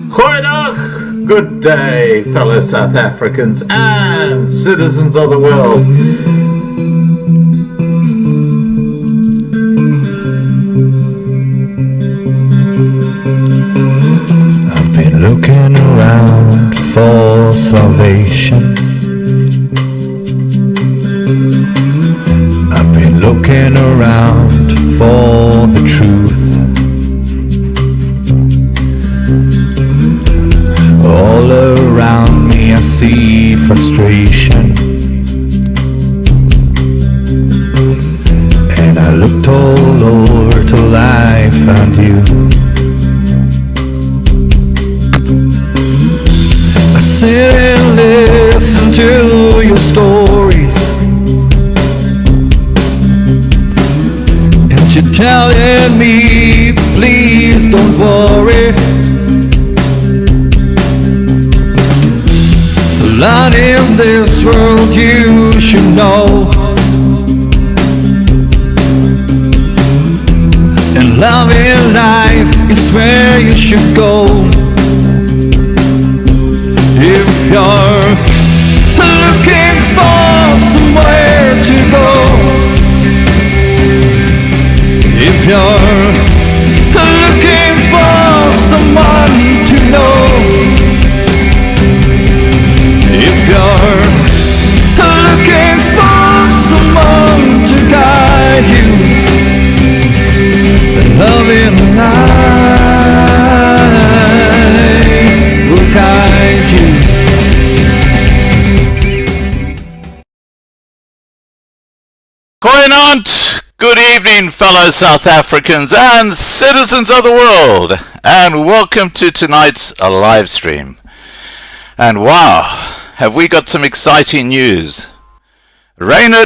Goeiedag, good day, fellow South Africans and citizens of the world. I've been looking around for salvation. I've been looking around for the truth. All around me I see frustration, and I looked all over till I found you. I sit and listen to your stories, and you're telling me, please don't worry. A lot in this world you should know, and love in life is where you should go. If you're looking for somewhere to go, if you're looking for someone to know, if you're looking for someone to guide you, then love in life will guide you. Goeienaand, good evening, fellow South Africans and citizens of the world, and welcome to tonight's live stream. And wow, have we got some exciting news. Reyno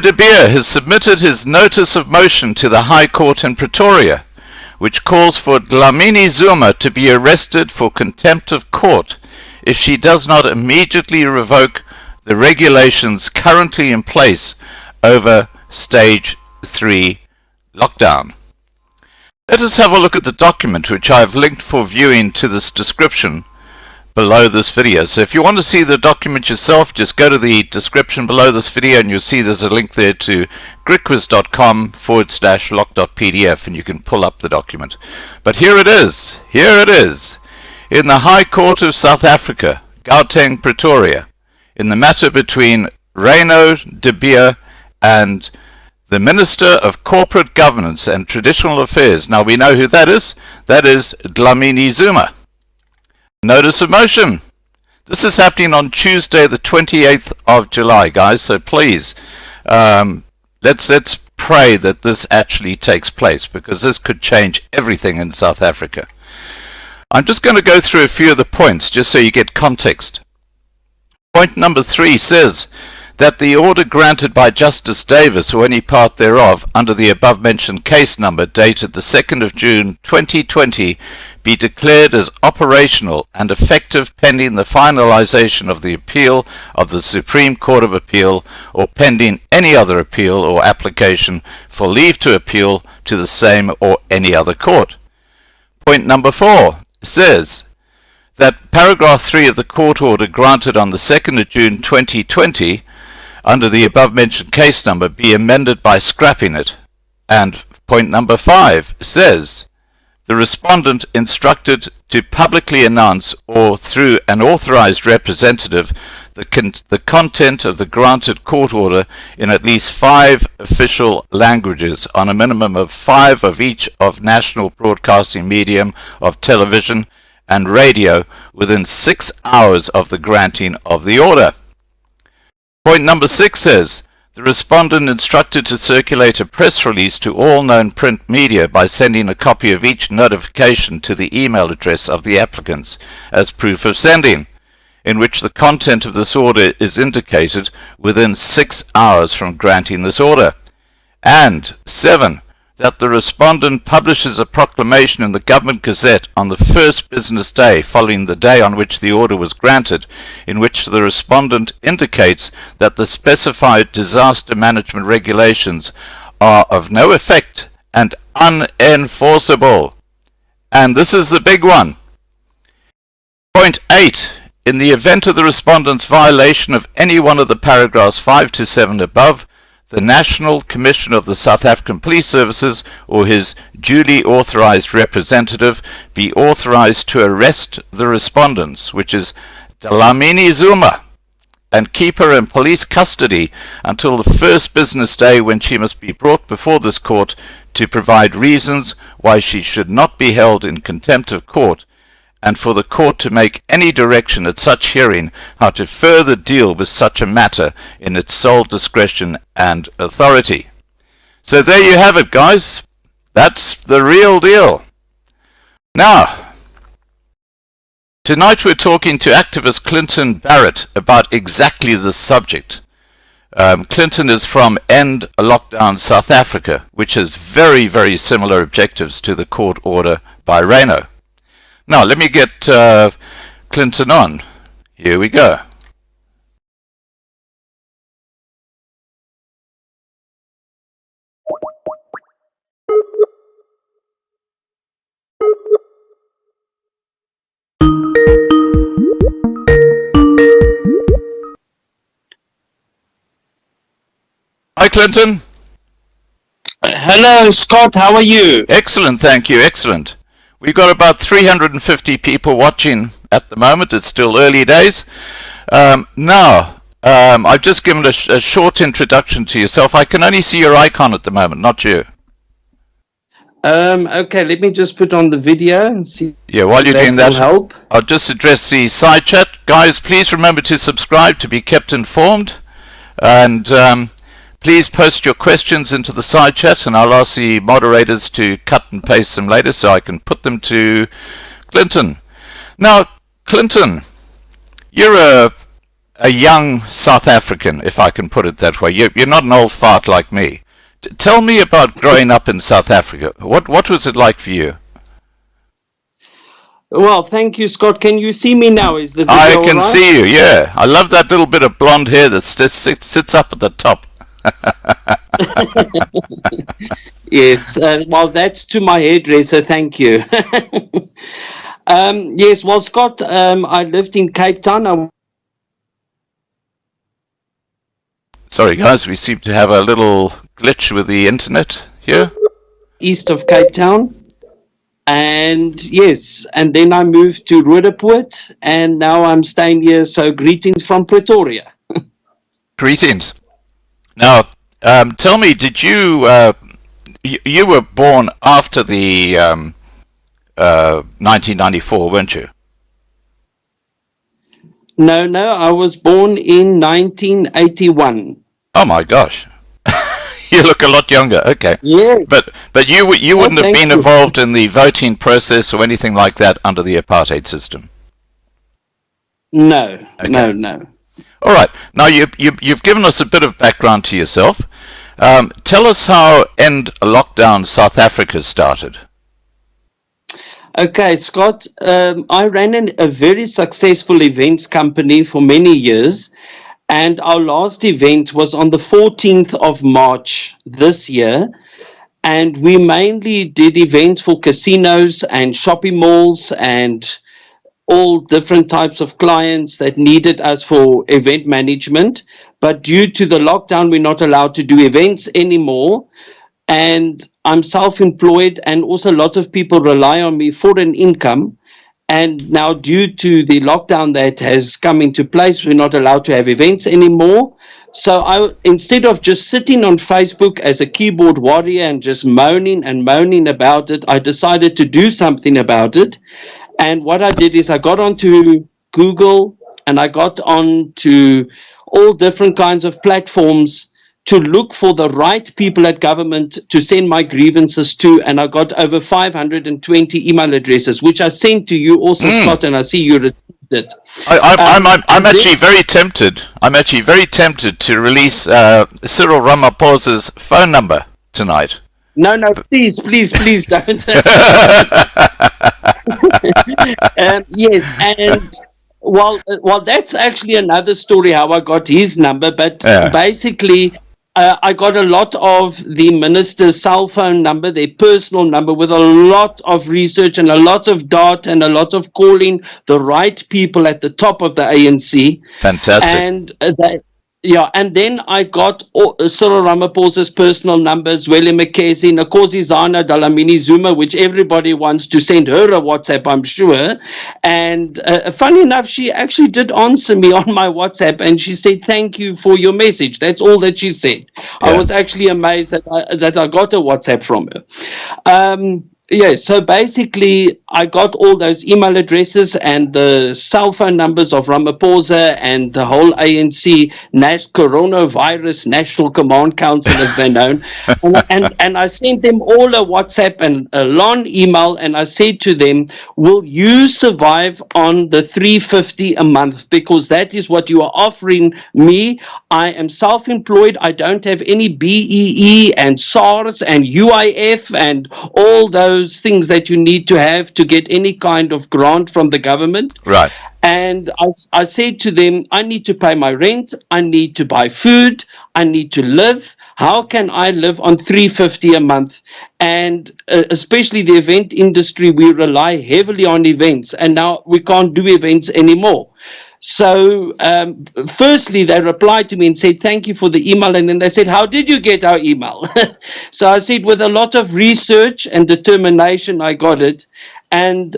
has submitted his notice of motion to the High Court in Pretoria, which calls for Dlamini Zuma to be arrested for contempt of court if she does not immediately revoke the regulations currently in place over Stage 3 lockdown. Let us have a look at the document which I have linked for viewing to this description below this video. So if you want to see the document yourself, just go to the description below this video and you'll see there's a link there to gritquiz.com/lock.pdf, and you can pull up the document. But here it is, in the High Court of South Africa, Gauteng, Pretoria, in the matter between Reyno and the Minister of Corporate Governance and Traditional Affairs. Now we know who that is Dlamini Zuma. Notice of motion. This is happening on Tuesday the 28th of July, guys, so please let's pray that this actually takes place, because this could change everything in South Africa. I'm just going to go through a few of the points just so you get context. Point number 3 says that the order granted by Justice Davis, or any part thereof, under the above-mentioned case number dated the 2nd of June 2020, be declared as operational and effective pending the finalization of the appeal of the Supreme Court of Appeal, or pending any other appeal or application for leave to appeal to the same or any other court. Point number 4 says that paragraph 3 of the court order granted on the 2nd of June 2020 under the above-mentioned case number be amended by scrapping it. And point number 5 says the respondent instructed to publicly announce, or through an authorized representative, the content of the granted court order in at least 5 official languages on a minimum of 5 of each of national broadcasting medium of television and radio within 6 hours of the granting of the order. Point number 6 says the respondent instructed to circulate a press release to all known print media by sending a copy of each notification to the email address of the applicants as proof of sending, in which the content of this order is indicated within 6 hours from granting this order. And 7, that the respondent publishes a proclamation in the Government Gazette on the first business day following the day on which the order was granted, in which the respondent indicates that the specified disaster management regulations are of no effect and unenforceable. And this is the big one. Point 8. In the event of the respondent's violation of any one of the paragraphs 5 to 7 above, the National Commissioner of the South African Police Services or his duly authorized representative be authorized to arrest the respondents, which is Dlamini Zuma, and keep her in police custody until the first business day when she must be brought before this court to provide reasons why she should not be held in contempt of court, and for the court to make any direction at such hearing how to further deal with such a matter in its sole discretion and authority. So there you have it, guys. That's the real deal. Now, tonight we're talking to activist Clinton Barratt about exactly this subject. Clinton is from End Lockdown South Africa, which has very, very similar objectives to the court order by Reyno. Now, let me get Clinton on. Here we go. Hi, Clinton. Hello, Scott. How are you? Excellent, thank you. Excellent. We've got about 350 people watching at the moment. It's still early days. I've just given a short introduction to yourself. I can only see your icon at the moment, not you. Okay, let me just put on the video and see. Yeah, while you're doing that, help. I'll just address the side chat. Guys, please remember to subscribe to be kept informed. And please post your questions into the side chat, and I'll ask the moderators to cut and paste them later so I can put them to Clinton. Now, Clinton, you're a young South African, if I can put it that way. You're not an old fart like me. Tell me about growing up in South Africa. What was it like for you? Well, thank you, Scott. Can you see me now? Is the video I can all right? see you, yeah. I love that little bit of blonde hair that sits up at the top. Yes, well, that's to my hairdresser. Thank you. Yes, well, Scott, I lived in Cape Town. Sorry, guys, we seem to have a little glitch with the internet here. East of Cape Town. And yes, and then I moved to Roodepoort, and now I'm staying here. So greetings from Pretoria. Greetings. Now, tell me, did you you were born after the 1994, weren't you? No, I was born in 1981. Oh my gosh, you look a lot younger. Okay. Yeah. But you wouldn't have been you. involved in the voting process or anything like that under the apartheid system. No, Okay. no. All right. Now you've given us a bit of background to yourself. Tell us how End Lockdown South Africa started. Okay, Scott, I ran a very successful events company for many years, and our last event was on the 14th of March this year, and we mainly did events for casinos and shopping malls and all different types of clients that needed us for event management. But due to the lockdown, we're not allowed to do events anymore. And I'm self-employed, and also a lot of people rely on me for an income. And now due to the lockdown that has come into place, we're not allowed to have events anymore. So instead of just sitting on Facebook as a keyboard warrior and just moaning about it, I decided to do something about it. And what I did is I got onto Google, and I got onto all different kinds of platforms to look for the right people at government to send my grievances to, and I got over 520 email addresses, which I sent to you also, Scott, and I see you received it. I'm actually very tempted. I'm actually very tempted to release Cyril Ramaphosa's phone number tonight. No, please don't. Yes, and well, that's actually another story how I got his number, but basically, I got a lot of the minister's cell phone number, their personal number, with a lot of research and a lot of data and a lot of calling the right people at the top of the ANC. Fantastic. And and then I got Cyril Ramaphosa's personal numbers, Zweli Mkhize, Nkosazana Dlamini Zuma, which everybody wants to send her a WhatsApp, I'm sure. And funny enough, she actually did answer me on my WhatsApp, and she said, "Thank you for your message." That's all that she said. I was actually amazed that I got a WhatsApp from her. So basically, I got all those email addresses and the cell phone numbers of Ramaphosa and the whole ANC Coronavirus National Command Council, as they're known. and I sent them all a WhatsApp and a long email, and I said to them, "Will you survive on the 350 a month? Because that is what you are offering me. I am self-employed. I don't have any BEE and SARS and UIF and all those things that you need to have to get any kind of grant from the government." Right. And I said to them, "I need to pay my rent. I need to buy food. I need to live. How can I live on 350 a month?" And especially the event industry, we rely heavily on events, and now we can't do events anymore. So firstly, they replied to me and said, "Thank you for the email." And then they said, "How did you get our email?" So I said, "With a lot of research and determination, I got it." And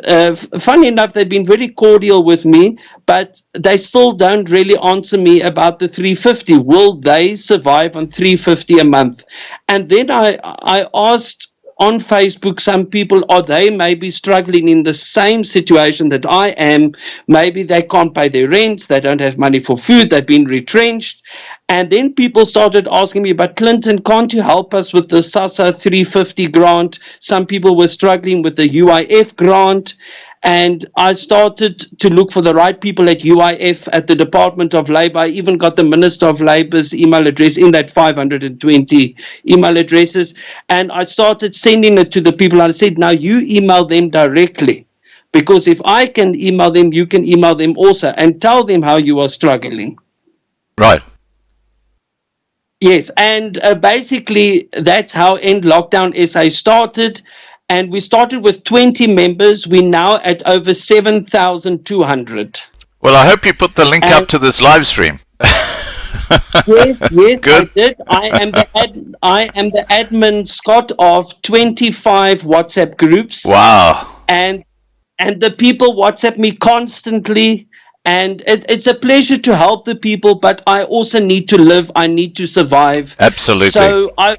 funny enough, they've been very cordial with me, but they still don't really answer me about the 350. Will they survive on 350 a month? And then I asked on Facebook some people, are they maybe struggling in the same situation that I am? Maybe they can't pay their rents, they don't have money for food, they've been retrenched. And then people started asking me, "But Clinton, can't you help us with the SASSA 350 grant?" Some people were struggling with the UIF grant. And I started to look for the right people at UIF, at the Department of Labor. I even got the Minister of Labor's email address in that 520 email addresses. And I started sending it to the people. I said, "Now you email them directly. Because if I can email them, you can email them also. And tell them how you are struggling." Right. Yes, and basically that's how End Lockdown SA started. And we started with 20 members. We're now at over 7,200. Well, I hope you put the link up to this live stream. Yes, Good. I did. I am the admin, Scott, of 25 WhatsApp groups. Wow. And the people WhatsApp me constantly. And it's a pleasure to help the people, but I also need to live. I need to survive. Absolutely. So I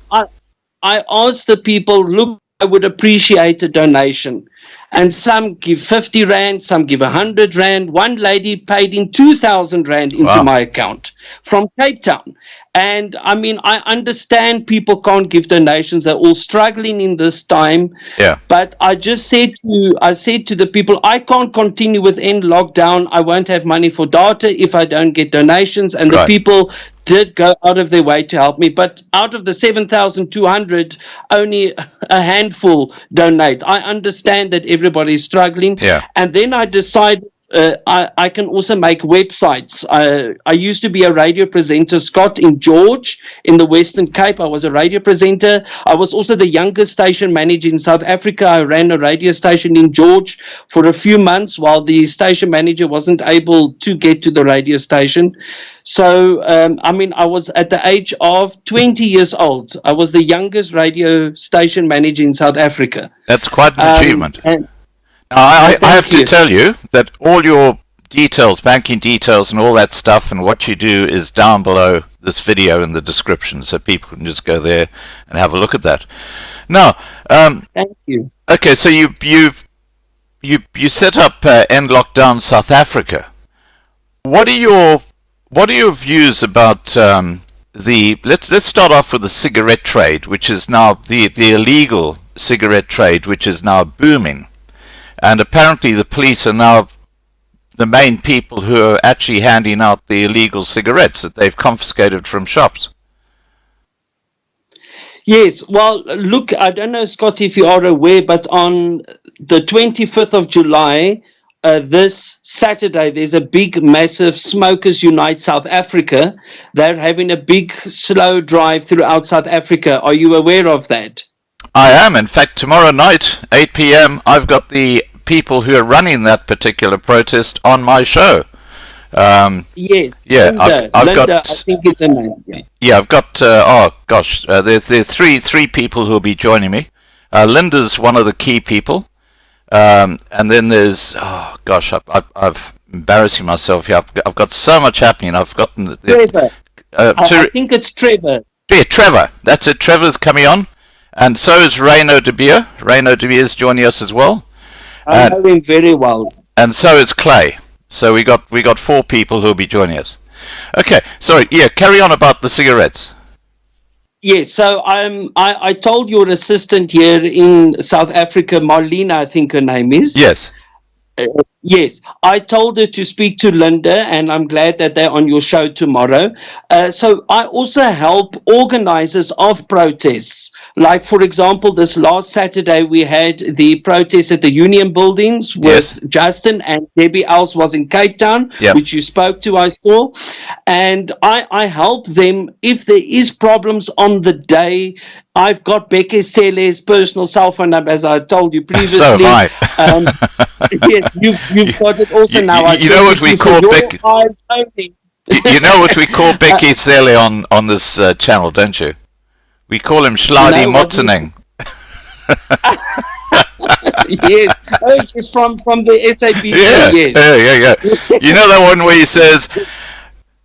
asked the people, "Look, I would appreciate a donation." And some give 50 Rand, some give 100 Rand. One lady paid in 2,000 Rand into my account from Cape Town. And I mean, I understand people can't give donations. They're all struggling in this time. Yeah. But I just said to the people, I can't continue with End Lockdown. I won't have money for data if I don't get donations. And the people did go out of their way to help me. But out of the 7,200, only a handful donate. I understand that everybody is struggling. Yeah. And then I decided I can also make websites. I used to be a radio presenter, Scott, in George, in the Western Cape. I was a radio presenter. I was also the youngest station manager in South Africa. I ran a radio station in George for a few months while the station manager wasn't able to get to the radio station. So, I mean, I was at the age of 20 years old. I was the youngest radio station manager in South Africa. That's quite an achievement. I have to tell you that all your details, banking details and all that stuff and what you do is down below this video in the description, so people can just go there and have a look at that. Now, thank you. Okay, so you set up End Lockdown South Africa. What are your views about let's start off with the cigarette trade, which is now the illegal cigarette trade, which is now booming. And apparently the police are now the main people who are actually handing out the illegal cigarettes that they've confiscated from shops. Yes, well, look, I don't know, Scott, if you are aware, but on the 25th of July, this Saturday, there's a big, massive Smokers Unite South Africa. They're having a big, slow drive throughout South Africa. Are you aware of that? I am. In fact, tomorrow night, 8 p.m., I've got the people who are running that particular protest on my show. Yes. Yeah, Linda, I've Linda, got. I think is her name. Yeah. Yeah, I've got. There's three people who will be joining me. Linda's one of the key people, and then there's. I've embarrassing myself here. I've got so much happening. I've gotten Trevor. I think it's Trevor. Yeah, Trevor. That's it. Trevor's coming on, and so is Reyno de Beer. Reyno de Beer is joining us as well. I know him very well. And so is Clay. So we got 4 people who'll be joining us. Okay, sorry. Yeah, carry on about the cigarettes. Yes, so I told your assistant here in South Africa, Marlena, I think her name is. Yes. Yes, I told her to speak to Linda, and I'm glad that they're on your show tomorrow. So I also help organizers of protests. Like, for example, this last Saturday, we had the protest at the Union Buildings with Justin, and Debbie Els was in Cape Town, which you spoke to, I saw. And I help them if there is problems on the day. I've got Becky Sele's personal cell phone number, as I told you previously. So have I. Yes, you've got it also now. You know what we call Becky. You know what we call Becky Sele on this channel, don't you? We call him Schladi Motzening. Yes, oh, she's from the SABC. Yeah, yes. yeah. You know that one where he says,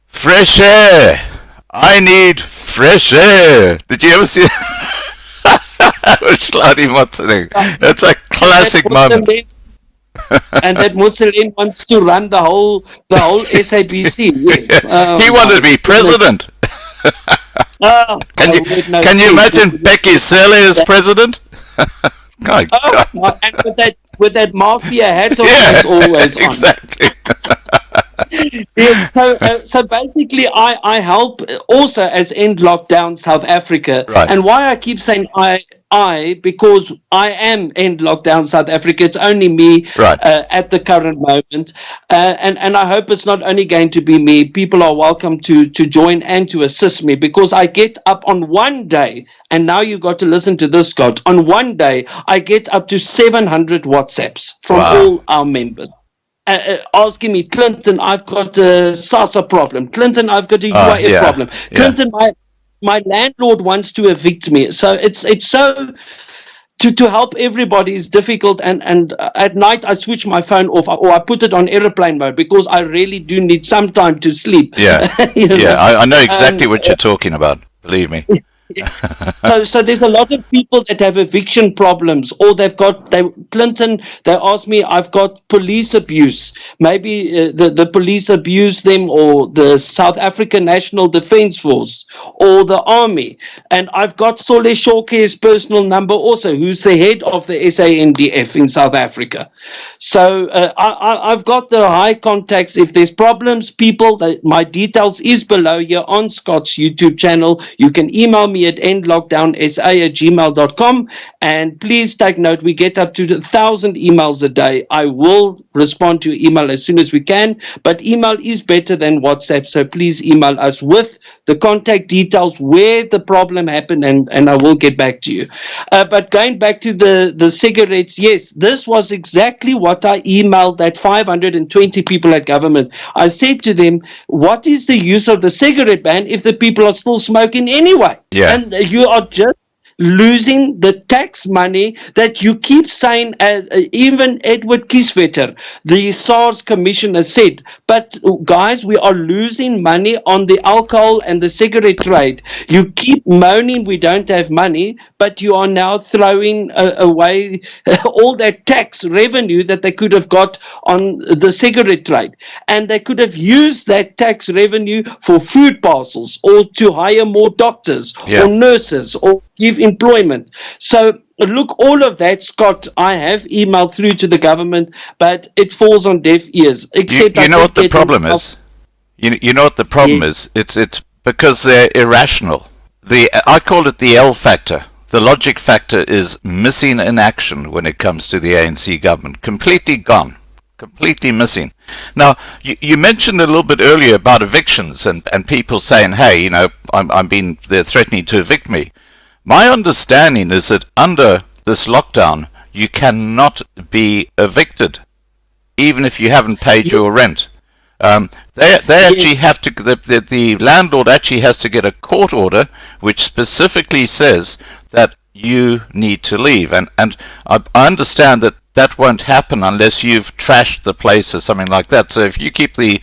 "Fresh air. I need fresh air." Did you ever see Schladi Motzening? That's a classic moment. And that Motzeling wants to run the whole SABC. Yes. He wanted to be president. Can you imagine Becky Sele as president? God. And with that mafia hat on, is always on. Exactly. Yes, so basically I help also as End Lockdown South Africa. Right. And why I keep saying I because I am End Lockdown South Africa. It's only me at the current moment. And I hope it's not only going to be me. People are welcome to join and to assist me, because I get up on one day, and now you've got to listen to this, Scott. On one day, I get up to 700 WhatsApps from all our members. Asking me, Clinton, I've got a SASA problem. Clinton, I've got a UIF problem. Clinton, my landlord wants to evict me. So it's so to help everybody is difficult. And at night I switch my phone off, or I put it on airplane mode, because I really do need some time to sleep. Yeah, I know exactly what you're talking about. Believe me. So there's a lot of people that have eviction problems, or Clinton, they ask me, I've got police abuse. Maybe the police abuse them, or the South African National Defence Force, or the army. And I've got Sole Shoke's personal number also, who's the head of the SANDF in South Africa. So I've got the high contacts. If there's problems, people, my details is below here on Scott's YouTube channel. You can email me at endlockdownsa@gmail.com, and please take note, we get up to 1,000 emails a day. I will respond to your email as soon as we can, but email is better than WhatsApp, so please email us with the contact details where the problem happened, and I will get back to you. But going back to the cigarettes, yes, this was exactly what I emailed that 520 people at government. I said to them, what is the use of the cigarette ban if the people are still smoking anyway? Yeah. And you are just losing the tax money that you keep saying. Even Edward Kieswetter, the SARS commissioner, said, but guys, we are losing money on the alcohol and the cigarette trade. You keep moaning we don't have money, but you are now throwing away all that tax revenue that they could have got on the cigarette trade. And they could have used that tax revenue for food parcels, or to hire more doctors or nurses, or give employment. So look, all of that, Scott, I have emailed through to the government, but it falls on deaf ears. Except you know what the problem is? You know what the problem is? It's because they're irrational. I call it the L factor. The logic factor is missing in action when it comes to the ANC government. Completely gone. Completely missing. Now, you mentioned a little bit earlier about evictions and people saying, hey, you know, they're threatening to evict me. My understanding is that under this lockdown, you cannot be evicted, even if you haven't paid your rent. They actually have to, the landlord actually has to get a court order which specifically says that you need to leave. And I understand that that won't happen unless you've trashed the place or something like that. So if you keep the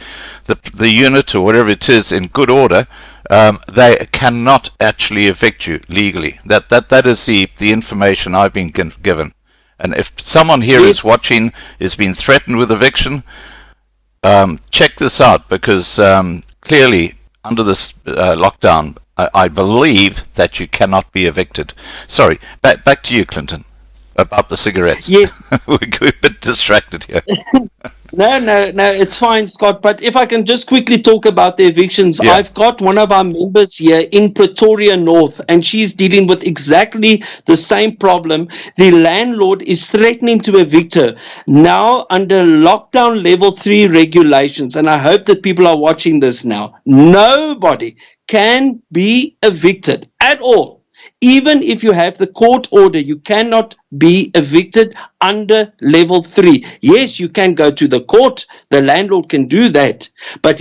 unit or whatever it is in good order, they cannot actually evict you legally. That is the information I've been given. And if someone here is watching, is being threatened with eviction, check this out, because clearly under this lockdown, I believe that you cannot be evicted. Sorry, back to you, Clinton, about the cigarettes. Yes. We're a bit distracted here. No, it's fine, Scott. But if I can just quickly talk about the evictions, Yeah. I've got one of our members here in Pretoria North, and she's dealing with exactly the same problem. The landlord is threatening to evict her now under lockdown level 3 regulations. And I hope that people are watching this now. Nobody can be evicted at all. Even if you have the court order, you cannot be evicted under level 3. Yes, you can go to the court. The landlord can do that, but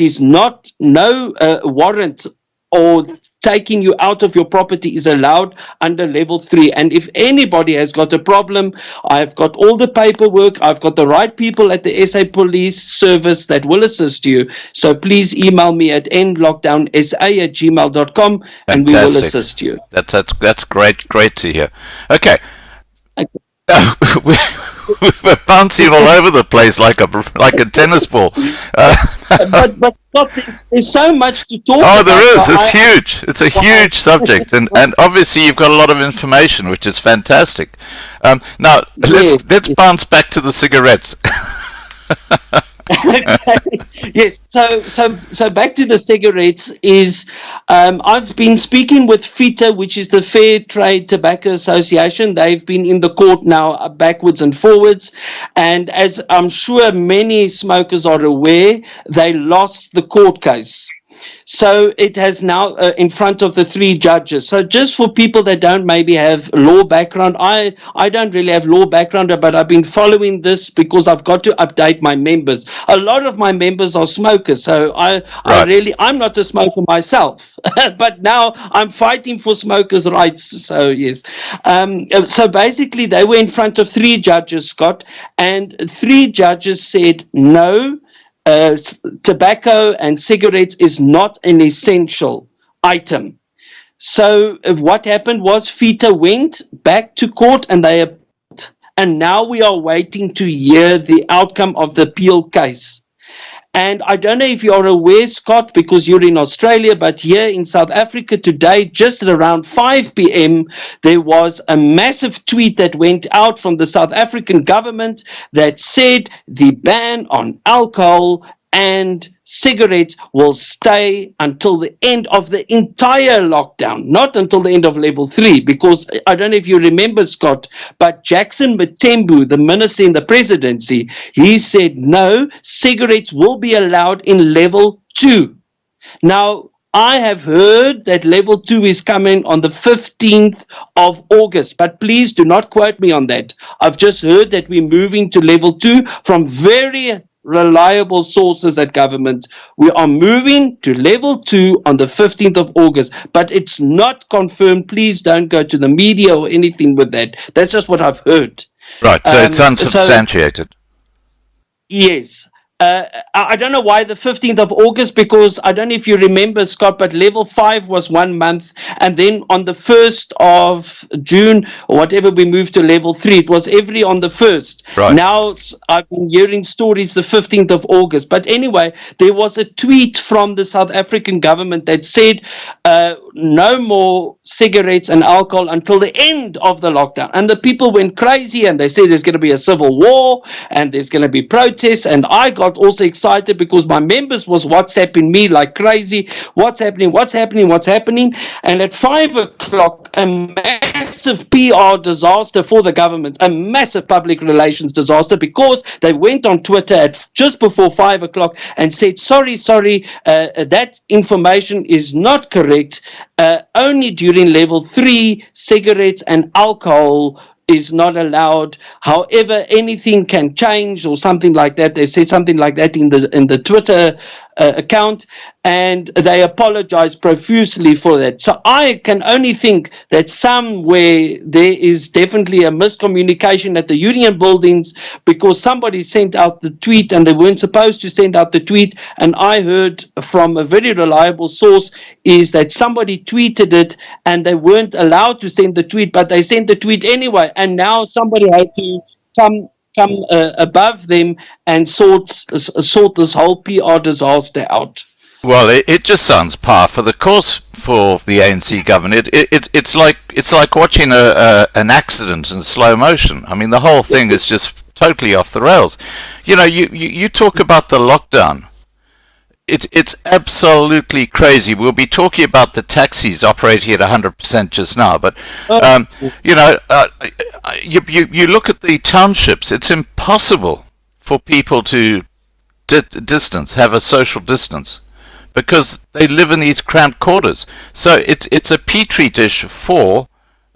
no warrant or taking you out of your property is allowed under level 3. And if anybody has got a problem, I've got all the paperwork. I've got the right people at the SA Police Service that will assist you. So please email me at endlockdownsa@gmail.com and we will assist you. That's great to hear. Okay. We're bouncing all over the place like a tennis ball. But Scott, there's so much to talk about. Oh, there is. It's huge. It's a huge subject, and obviously you've got a lot of information, which is fantastic. Now let's bounce back to the cigarettes. Yes, so back to the cigarettes is I've been speaking with FITA, which is the Fair Trade Tobacco Association. They've been in the court now backwards and forwards, and as I'm sure many smokers are aware, they lost the court case. So it has now in front of the 3 judges. So just for people that don't maybe have law background, I don't really have law background, but I've been following this because I've got to update my members. A lot of my members are smokers, so I'm not a smoker myself, but now I'm fighting for smokers' rights. So yes, so basically they were in front of 3 judges, Scott, and 3 judges said no. Tobacco and cigarettes is not an essential item. So what happened was FITA went back to court and and now we are waiting to hear the outcome of the appeal case. And I don't know if you're aware, Scott, because you're in Australia, but here in South Africa today, just at around 5 p.m., there was a massive tweet that went out from the South African government that said the ban on alcohol and cigarettes will stay until the end of the entire lockdown, not until the end of level 3, because I don't know if you remember, Scott, but Jackson Mthembu, the minister in the presidency, he said no, cigarettes will be allowed in level 2. Now, I have heard that level 2 is coming on the 15th of August, but please do not quote me on that. I've just heard that we're moving to level 2 from very reliable sources at government. We are moving to level 2 on the 15th of August, but it's not confirmed. Please don't go to the media or anything with that. That's just what I've heard. Right, so it's unsubstantiated. Yes. I don't know why the 15th of August, because I don't know if you remember, Scott, but level 5 was 1 month, and then on the 1st of June or whatever, we moved to level 3. It was every on the 1st. Right. Now I've been hearing stories the 15th of August. But anyway, there was a tweet from the South African government that said no more cigarettes and alcohol until the end of the lockdown. And the people went crazy and they said there's going to be a civil war and there's going to be protests. And I got felt also excited because my members was WhatsApping me like crazy. What's happening? What's happening? What's happening? And at 5 o'clock, a massive PR disaster for the government, a massive public relations disaster, because they went on Twitter at just before 5 o'clock and said, sorry, that information is not correct. Only during level 3, cigarettes and alcohol is not allowed. However, anything can change or something like that. They said something like that in the Twitter account, and they apologized profusely for that. So I can only think that somewhere there is definitely a miscommunication at the union buildings, because somebody sent out the tweet and they weren't supposed to send out the tweet. And I heard from a very reliable source is that somebody tweeted it and they weren't allowed to send the tweet, but they sent the tweet anyway. And now somebody had to come above them and sort this whole PR disaster out. Well, it just sounds par for the course for the ANC government. It's like watching an accident in slow motion. I mean, the whole thing is just totally off the rails. You know, you talk about the lockdown. It's absolutely crazy. We'll be talking about the taxis operating at 100% just now, but you know, you look at the townships. It's impossible for people to have a social distance, because they live in these cramped quarters. So it's a petri dish for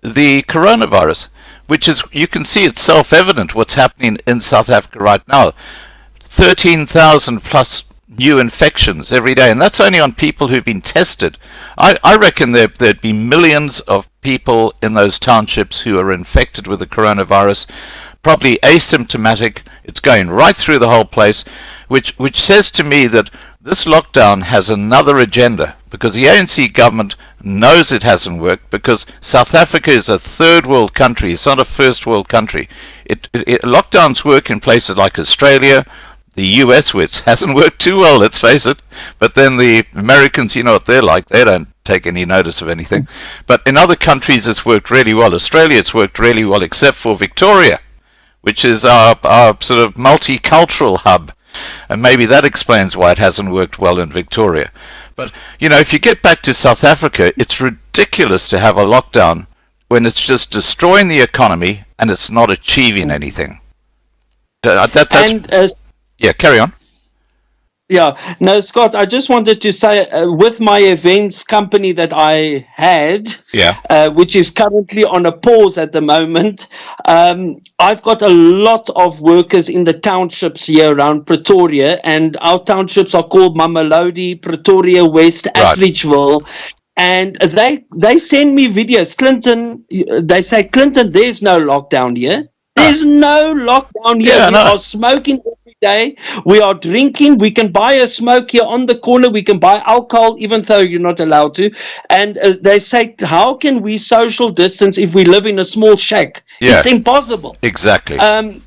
the coronavirus, which is, you can see it's self-evident what's happening in South Africa right now. 13,000 plus new infections every day, and that's only on people who've been tested. I reckon there'd be millions of people in those townships who are infected with the coronavirus, probably asymptomatic. It's going right through the whole place, which says to me that this lockdown has another agenda, because the ANC government knows it hasn't worked, because South Africa is a third world country. It's not a first world country. Lockdowns work in places like Australia, the US, which hasn't worked too well, let's face it. But then the Americans, you know what they're like. They don't take any notice of anything. But in other countries, it's worked really well. Australia, it's worked really well, except for Victoria, which is our sort of multicultural hub. And maybe that explains why it hasn't worked well in Victoria. But, you know, if you get back to South Africa, it's ridiculous to have a lockdown when it's just destroying the economy and it's not achieving anything. Yeah, carry on. Yeah, no, Scott, I just wanted to say, with my events company that I had, which is currently on a pause at the moment, I've got a lot of workers in the townships here around Pretoria, and our townships are called Mamelodi, Pretoria West, Atteridgeville, and they send me videos. Clinton, they say, Clinton, there's no lockdown here. There's no lockdown here. We are smoking every day. We are drinking. We can buy a smoke here on the corner. We can buy alcohol, even though you're not allowed to. And they say, how can we social distance if we live in a small shack? Yeah. It's impossible. Exactly. And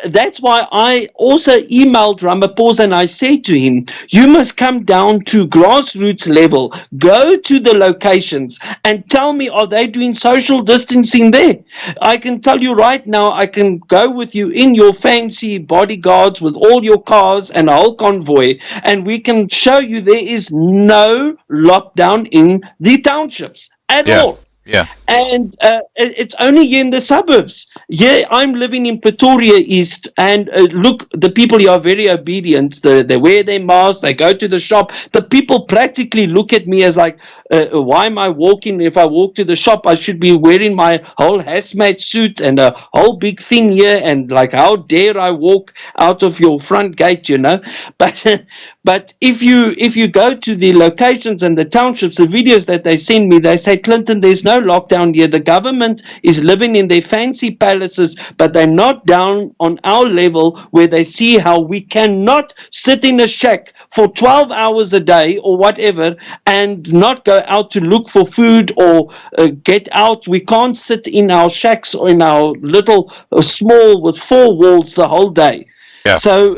that's why I also emailed Ramaphosa and I said to him, you must come down to grassroots level, go to the locations and tell me, are they doing social distancing there? I can tell you right now, I can go with you in your fancy bodyguards with all your cars and a whole convoy, and we can show you there is no lockdown in the townships at all. Yeah. And it's only here in the suburbs. Yeah, I'm living in Pretoria East, and look, the people here are very obedient. They wear their masks, they go to the shop. The people practically look at me as like, why am I walking? If I walk to the shop, I should be wearing my whole hazmat suit and a whole big thing here, and like, how dare I walk out of your front gate, you know? But if you go to the locations and the townships, the videos that they send me, they say, Clinton, there's no lockdown here. The government is living in their fancy palaces, but they're not down on our level where they see how we cannot sit in a shack for 12 hours a day or whatever and not go out to look for food or get out. We can't sit in our shacks or in our little small with 4 walls the whole day. Yeah. So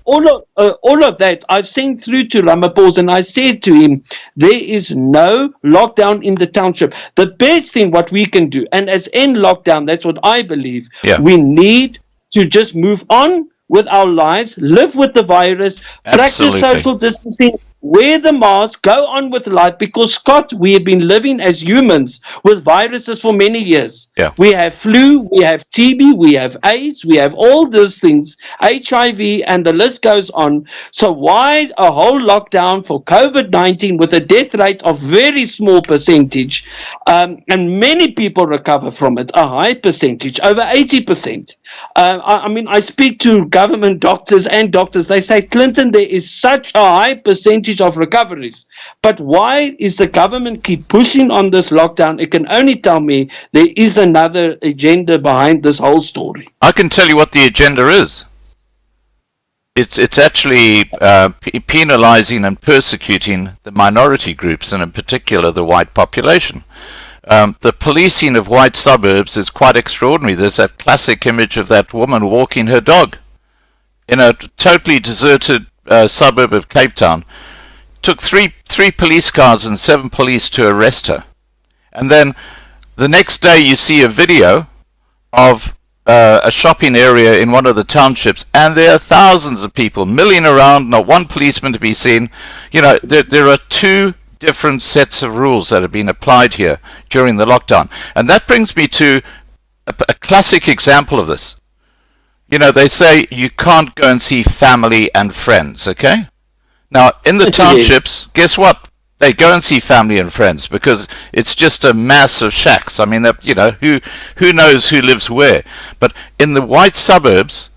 all of that I've sent through to Ramaphosa, and I said to him, there is no lockdown in the township. The best thing what we can do, and as end lockdown, that's what I believe, we need to just move on with our lives, live with the virus, practice Absolutely. social distancing, wear the mask, go on with life. Because, Scott, we have been living as humans with viruses for many years. Yeah. We have flu, we have TB, we have AIDS, we have all these things, HIV, and the list goes on. So why a whole lockdown for COVID-19 with a death rate of very small percentage, and many people recover from it, a high percentage, over 80%. I mean, I speak to government doctors and doctors. They say, Clinton, there is such a high percentage of recoveries. But why is the government keep pushing on this lockdown? It can only tell me there is another agenda behind this whole story. I can tell you what the agenda is. It's actually penalizing and persecuting the minority groups, and in particular the white population. The policing of white suburbs is quite extraordinary. There's that classic image of that woman walking her dog in a totally deserted suburb of Cape Town. Took three police cars and 7 police to arrest her. And then the next day you see a video of a shopping area in one of the townships, and there are thousands of people milling around, not one policeman to be seen. You know, there are 2 different sets of rules that have been applied here during the lockdown. And that brings me to a classic example of this. You know, they say you can't go and see family and friends, okay? Now, in the townships, guess what? They go and see family and friends because it's just a mass of shacks. I mean, you know, who knows who lives where? But in the white suburbs,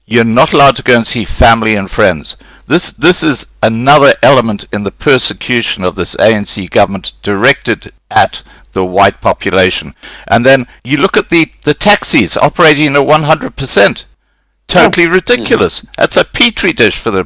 you're not allowed to go and see family and friends. This is another element in the persecution of this ANC government directed at the white population. And then you look at the taxis operating at 100%. Totally ridiculous. That's a petri dish for the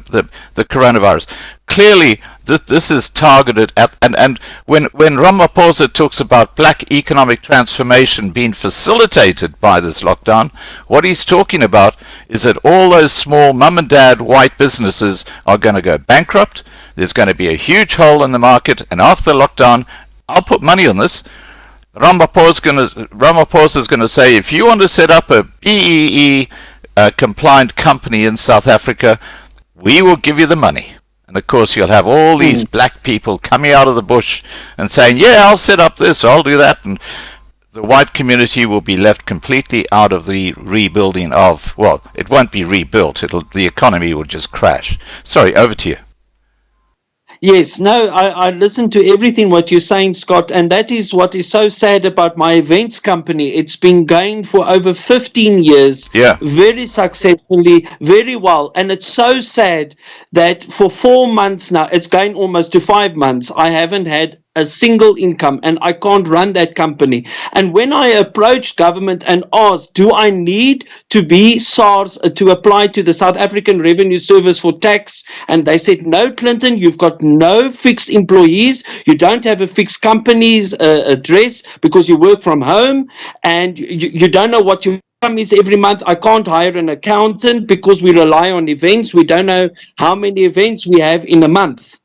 coronavirus. Clearly, this is targeted at, and when Ramaphosa talks about black economic transformation being facilitated by this lockdown, what he's talking about is that all those small mum and dad white businesses are going to go bankrupt. There's going to be a huge hole in the market, and after the lockdown, I'll put money on this. Ramaphosa is going to say, if you want to set up a BEE compliant company in South Africa, we will give you the money. And of course you'll have all these black people coming out of the bush and saying, yeah, I'll set up this, I'll do that, and the white community will be left completely out of the rebuilding of, well, it won't be rebuilt, the economy will just crash. Sorry, over to you. Yes, no, I listen to everything what you're saying, Scott, and that is what is so sad about my events company. It's been going for over 15 years, very successfully, very well, and it's so sad that for 4 months now, it's going almost to 5 months, I haven't had a single income, and I can't run that company. And when I approached government and asked, do I need to be SARS to apply to the South African Revenue Service for tax? And they said, no, Clinton, you've got no fixed employees. You don't have a fixed company's address because you work from home, and you don't know what your income is every month. I can't hire an accountant because we rely on events. We don't know how many events we have in a month.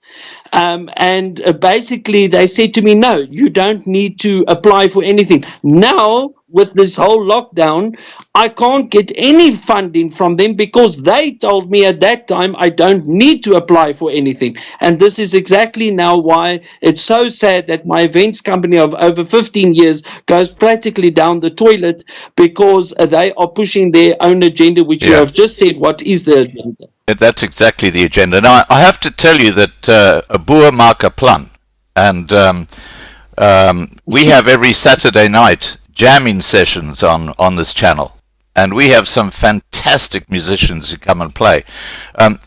And basically they said to me, no, you don't need to apply for anything. Now, with this whole lockdown, I can't get any funding from them because they told me at that time I don't need to apply for anything. And this is exactly now why it's so sad that my events company of over 15 years goes practically down the toilet because they are pushing their own agenda, which you have just said. What is the agenda? That's exactly the agenda. Now, I have to tell you that a boer maak 'n plan, and we have every Saturday night jamming sessions on this channel, and we have some fantastic musicians who come and play.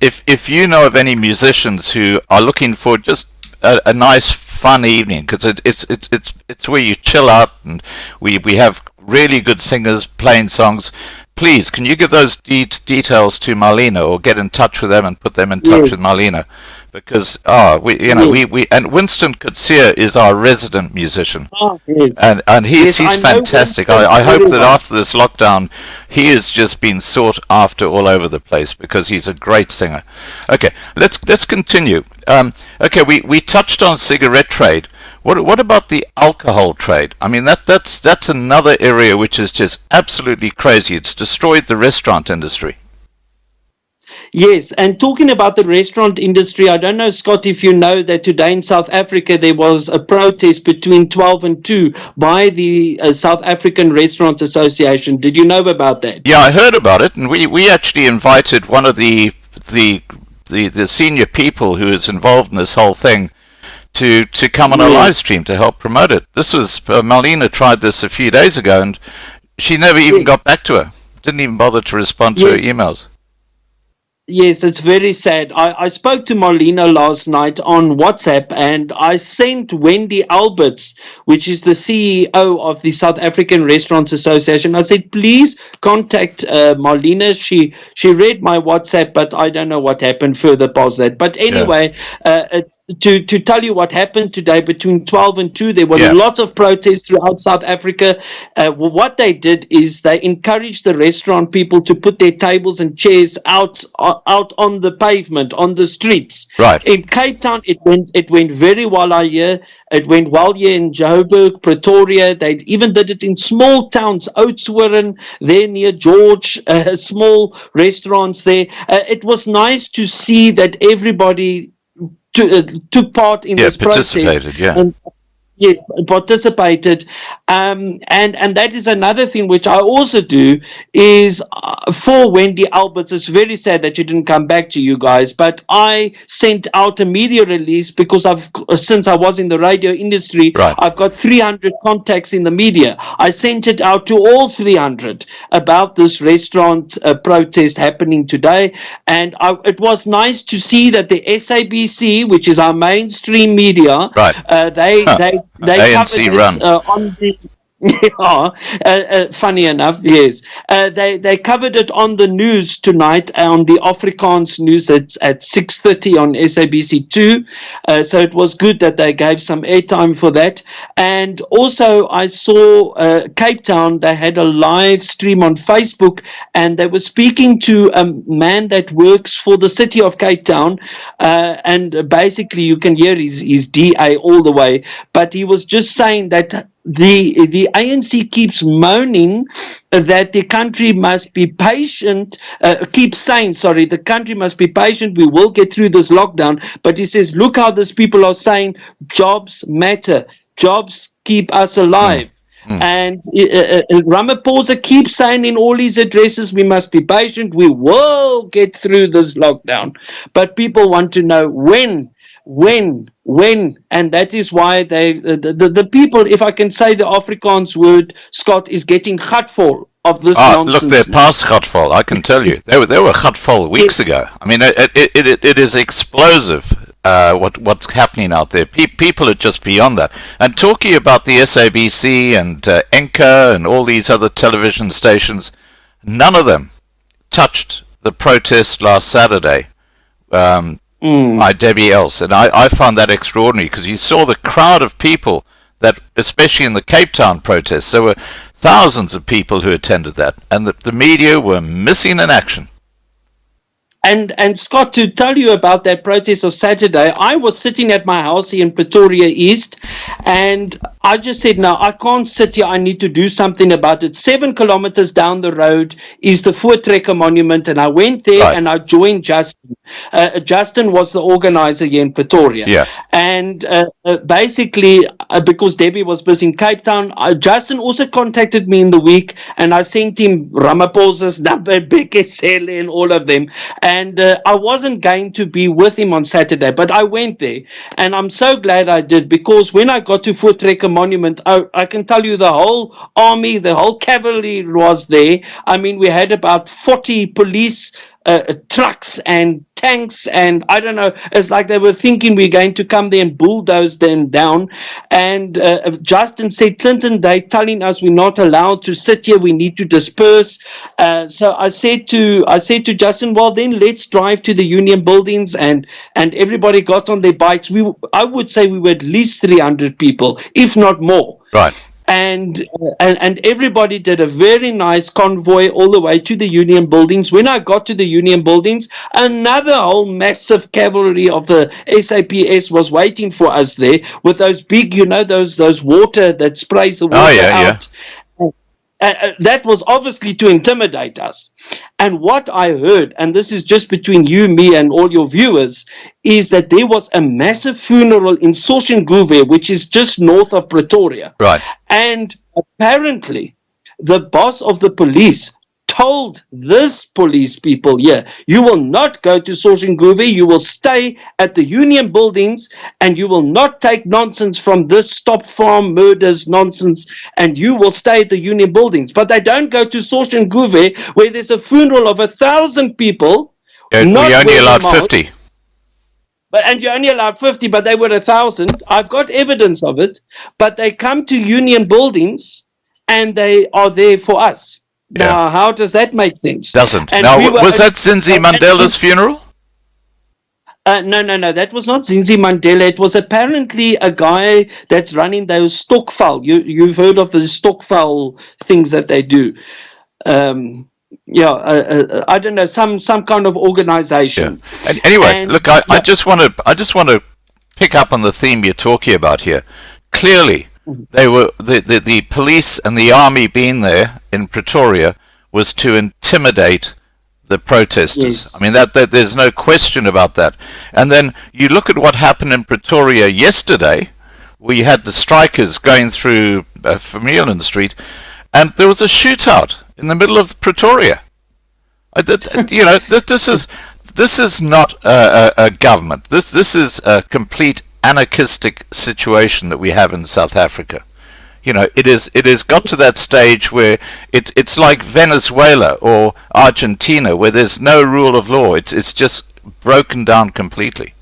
If you know of any musicians who are looking for just a nice fun evening, because it's where you chill out, and we have really good singers playing songs. Please, can you give those details to Marlena, or get in touch with them and put them in touch with Marlena? Because we and Winston Coetzee is our resident musician, and he's fantastic. I hope that after this lockdown, he is just being sought after all over the place because he's a great singer. Okay, let's continue. Okay, we touched on cigarette trade. What about the alcohol trade? I mean, that's another area which is just absolutely crazy. It's destroyed the restaurant industry. Yes, and talking about the restaurant industry, I don't know, Scott, if you know that today in South Africa there was a protest between 12 and 2 by the South African Restaurant Association. Did you know about that? Yeah, I heard about it, and we actually invited one of the senior people who is involved in this whole thing to come on a live stream to help promote it. This was Marlena tried this a few days ago, and she never even got back to her. Didn't even bother to respond to her emails. Yes, it's very sad. I spoke to Marlena last night on WhatsApp, and I sent Wendy Alberts, which is the CEO of the South African Restaurants Association. I said, please contact Marlena. She read my WhatsApp, but I don't know what happened further past that. But anyway, to tell you what happened today between 12 and 2, there were lots of protests throughout South Africa. What they did is they encouraged the restaurant people to put their tables and chairs out on the pavement, on the streets. Right. In Cape Town, it went very well here. It went well here in Joburg, Pretoria. They even did it in small towns, Oudtshoorn, there near George, small restaurants there. It was nice to see that everybody took part in this protest. Participated, Yes, participated, and that is another thing which I also do is for Wendy Alberts. It's very sad that she didn't come back to you guys, but I sent out a media release because since I was in the radio industry, I've got 300 contacts in the media. I sent it out to all 300 about this restaurant protest happening today, and it was nice to see that the SABC, which is our mainstream media, they covered it on the funny enough, yes. They covered it on the news tonight on the Afrikaans news at 6:30 on SABC2. So it was good that they gave some airtime for that. And also I saw Cape Town, they had a live stream on Facebook, and they were speaking to a man that works for the city of Cape Town, and basically you can hear his DA all the way, but he was just saying that the ANC keeps moaning that the country must be patient, keeps saying, sorry, the country must be patient, we will get through this lockdown. But he says, look how these people are saying jobs matter, jobs keep us alive. And Ramaphosa keeps saying in all his addresses, we must be patient, we will get through this lockdown. But people want to know when, and that is why the people, if I can say the Afrikaans word, Scott, is getting gatvol of this nonsense. Look, they're past gatvol, I can tell you. They were gatvol weeks ago. I mean, it is explosive what's happening out there. People are just beyond that. And talking about the SABC and Enka and all these other television stations, none of them touched the protest last Saturday. By Debbie Else, and I found that extraordinary because you saw the crowd of people that, especially in the Cape Town protests, there were thousands of people who attended that, and the media were missing in action. And Scott, to tell you about that protest of Saturday, I was sitting at my house here in Pretoria East, and I just said, no, I can't sit here. I need to do something about it. 7 kilometers down the road is the Voortrekker Monument, and I went there and I joined Justin. Justin was the organizer here in Pretoria. And basically, because Debbie was busy in Cape Town, Justin also contacted me in the week, and I sent him Ramaphosa's number, Bekesele, and all of them. And I wasn't going to be with him on Saturday, but I went there, and I'm so glad I did, because when I got to Voortrekker Monument, I can tell you the whole army, the whole cavalry was there. I mean, we had about 40 police trucks and tanks, and I don't know, it's like they were thinking we're going to come there and bulldoze them down. And Justin said, Clinton, they're telling us we're not allowed to sit here, we need to disperse. So I said to Justin, well then let's drive to the Union Buildings, and everybody got on their bikes. I would say we were at least 300 people, if not more. Right. And everybody did a very nice convoy all the way to the Union Buildings. When I got to the Union Buildings, another whole massive cavalry of the SAPS was waiting for us there with those big, those water that sprays the water out. That was obviously to intimidate us. And what I heard, and this is just between you, me, and all your viewers, is that there was a massive funeral in Soshanguve, which is just north of Pretoria. Right. And apparently, the boss of the police told this police people here, you will not go to Soshanguve, you will stay at the union buildings, and you will not take nonsense from this stop farm murders nonsense, and you will stay at the union buildings. But they don't go to Soshanguve, where there's a funeral of 1,000 people. We only allowed 50. And you're only allowed 50, but they were 1,000. I've got evidence of it. But they come to union buildings, and they are there for us. Now, how does that make sense? Doesn't. And Now, was that Zinzi Mandela's funeral? No. That was not Zinzi Mandela. It was apparently a guy that's running those stokvel. You've heard of the stokvel things that they do. I don't know, some kind of organization. Yeah. And anyway, look, I just want to pick up on the theme you're talking about here. Clearly, they were the police and the army being there in Pretoria was to intimidate the protesters. Yes. I mean, that there's no question about that. And then you look at what happened in Pretoria yesterday, where you had the strikers going through Vermeulen Street, and there was a shootout in the middle of Pretoria. This is not a government. This is a complete anarchistic situation that we have in South Africa. It is got to that stage where it's like Venezuela or Argentina, where there's no rule of law. It's just broken down completely.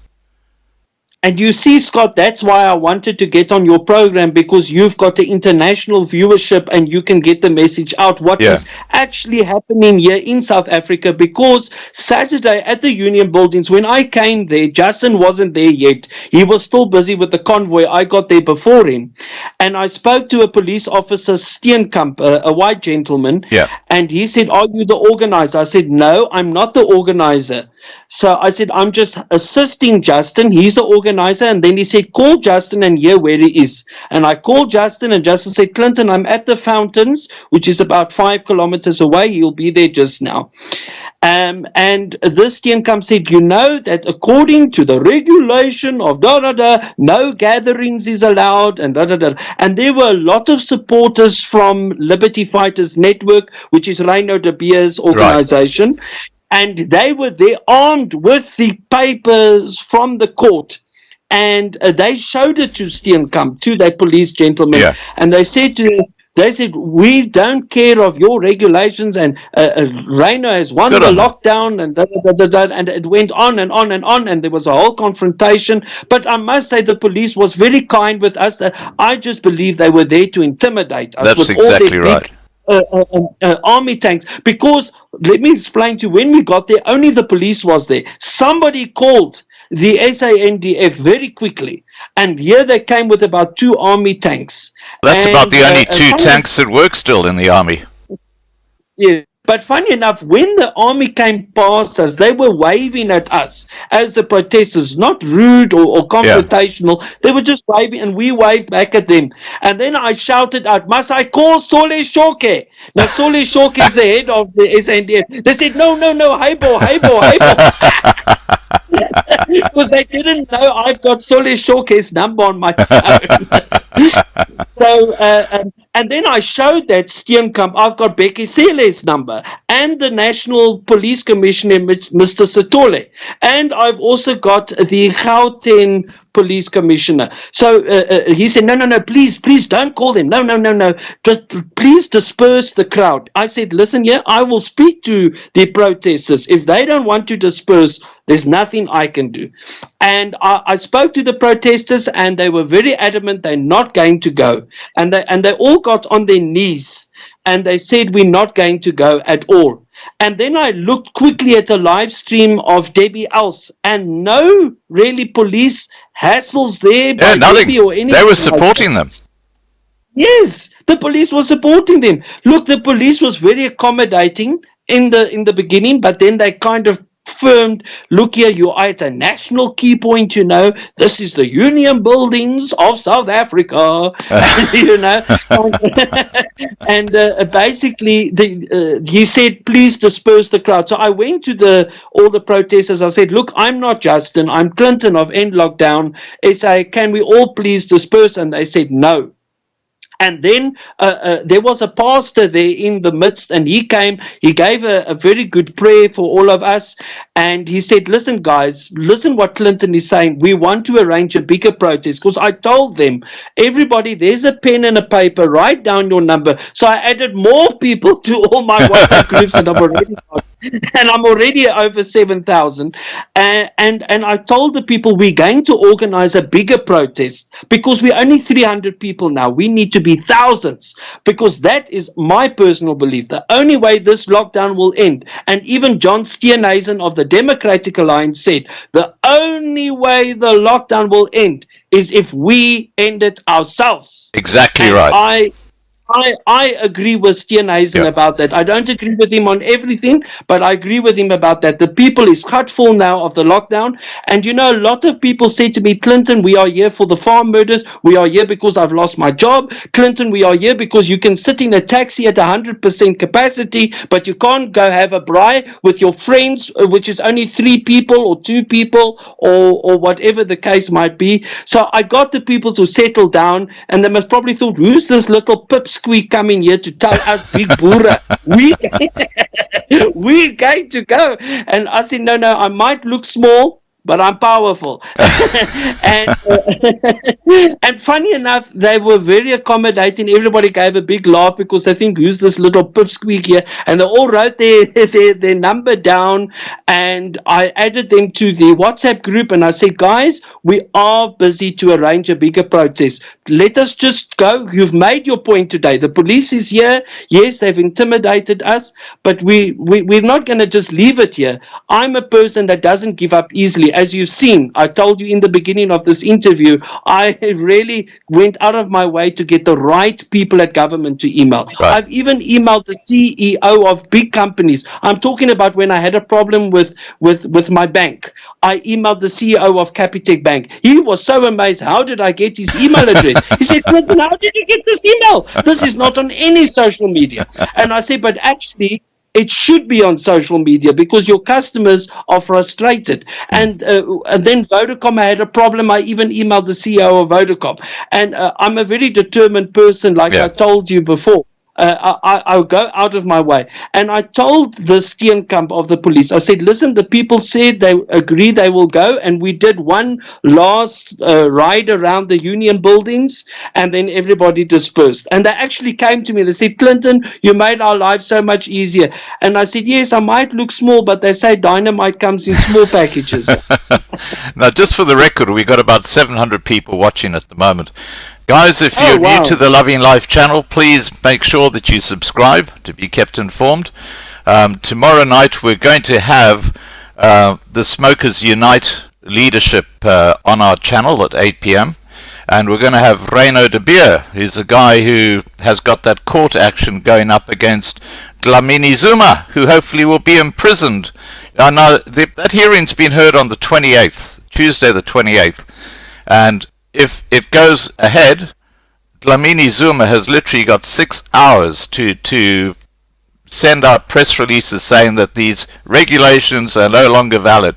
And you see, Scott, that's why I wanted to get on your program, because you've got the international viewership and you can get the message out what is actually happening here in South Africa. Because Saturday at the Union Buildings, when I came there, Justin wasn't there yet. He was still busy with the convoy. I got there before him. And I spoke to a police officer, Steenkamp, a white gentleman, and he said, "Are you the organizer?" I said, "No, I'm not the organizer." So I said, "I'm just assisting Justin. He's the organizer." And then he said, "Call Justin and hear where he is." And I called Justin, and Justin said, "Clinton, I'm at the fountains, which is about 5 kilometers away. He'll be there just now." And this Steenkamp said, "You know that according to the regulation of no gatherings is allowed," and And there were a lot of supporters from Liberty Fighters Network, which is Reyno de Beer's organization. Right. And they were there armed with the papers from the court. And they showed it to Steenkamp, to that police gentleman. Yeah. And they said, "We don't care of your regulations." And Reyno has won the lockdown. And and it went on and on and on. And there was a whole confrontation. But I must say the police was very kind with us. I just believe they were there to intimidate us. That's exactly right. Army tanks, because let me explain to you, when we got there, only the police was there. Somebody called the SANDF very quickly, and here they came with about 2 army tanks. That's about the only 2 tanks that work still in the army. Yeah. But funny enough, when the army came past us, they were waving at us as the protesters, not rude or confrontational. Yeah. They were just waving, and we waved back at them. And then I shouted out, "Must I call Sole Shoke?" Now, Sole Shoke is the head of the SNDF. They said, no, Haibo. Because they didn't know I've got Sole Shoke's number on my phone. So, and then I showed that Steenkamp, I've got Becky Cele's number, and the National Police Commissioner, Mr. Sitole, and I've also got the Gauteng Police Commissioner. So he said, no, please don't call them. No. Just please disperse the crowd. I said, "Listen here, I will speak to the protesters. If they don't want to disperse, there's nothing I can do." And I spoke to the protesters, and they were very adamant they're not going to go. And they all got on their knees, and they said, "We're not going to go at all." And then I looked quickly at a live stream of Debbie Else, and no really police hassles there by Debbie or anything. They were supporting them. Yes, the police was supporting them. Look, the police was very accommodating in the beginning, but then they kind of confirmed, look here, you are at a national key point, this is the Union Buildings of South Africa, and basically he said, please disperse the crowd. So I went to all the protesters. I said, look, I'm not Justin, I'm Clinton of End Lockdown SA. Can we all please disperse? And they said no. And then there was a pastor there in the midst, and he came, he gave a very good prayer for all of us, and he said, listen guys, listen what Clinton is saying, we want to arrange a bigger protest, because I told them, everybody, there's a pen and a paper, write down your number. So I added more people to all my WhatsApp groups, and I'm already over 7,000, and I told the people, we're going to organize a bigger protest, because we're only 300 people now, we need to be thousands, because that is my personal belief. The only way this lockdown will end, and even John Steenhuisen of the Democratic Alliance said, the only way the lockdown will end is if we end it ourselves. Exactly, and right. I agree with Steenhuisen about that. I don't agree with him on everything, but I agree with him about that. The people is full now of the lockdown. And a lot of people say to me, Clinton, we are here for the farm murders. We are here because I've lost my job. Clinton, we are here because you can sit in a taxi at 100% capacity, but you can't go have a braai with your friends, which is only 3 people or 2 people or whatever the case might be. So I got the people to settle down, and they must probably thought, who's this little pipsqueak coming here to tell us big boera we're going to go? And I said, no, I might look small, but I'm powerful. and funny enough, they were very accommodating. Everybody gave a big laugh because they think, who's this little pipsqueak here? And they all wrote their number down, and I added them to the WhatsApp group, and I said, guys, we are busy to arrange a bigger protest. Let us just go. You've made your point today. The police is here. Yes, they've intimidated us, but we're not going to just leave it here. I'm a person that doesn't give up easily. As you've seen, I told you in the beginning of this interview, I really went out of my way to get the right people at government to email. Right. I've even emailed the CEO of big companies. I'm talking about when I had a problem with my bank. I emailed the CEO of CAPITEC Bank. He was so amazed. How did I get his email address? He said, Clinton, how did you get this email? This is not on any social media. And I said, but actually, it should be on social media because your customers are frustrated. And then Vodacom, I had a problem. I even emailed the CEO of Vodacom. And I'm a very determined person, like I told you before. I'll go out of my way. And I told the Steenkamp of the police, I said, listen, the people said they agree they will go. And we did one last ride around the Union Buildings, and then everybody dispersed. And they actually came to me. They said, Clinton, you made our lives so much easier. And I said, yes, I might look small, but they say dynamite comes in small packages. Now, just for the record, we've got about 700 people watching at the moment. Guys, if you're new to the Loving Life channel, please make sure that you subscribe to be kept informed. Tomorrow night we're going to have the Smokers Unite leadership on our channel at 8 p.m. And we're going to have Reyno de Beer. He's a guy who has got that court action going up against Dlamini Zuma, who hopefully will be imprisoned. Now, that hearing's been heard on the 28th, Tuesday the 28th. And if it goes ahead, Dlamini Zuma has literally got 6 hours to send out press releases saying that these regulations are no longer valid.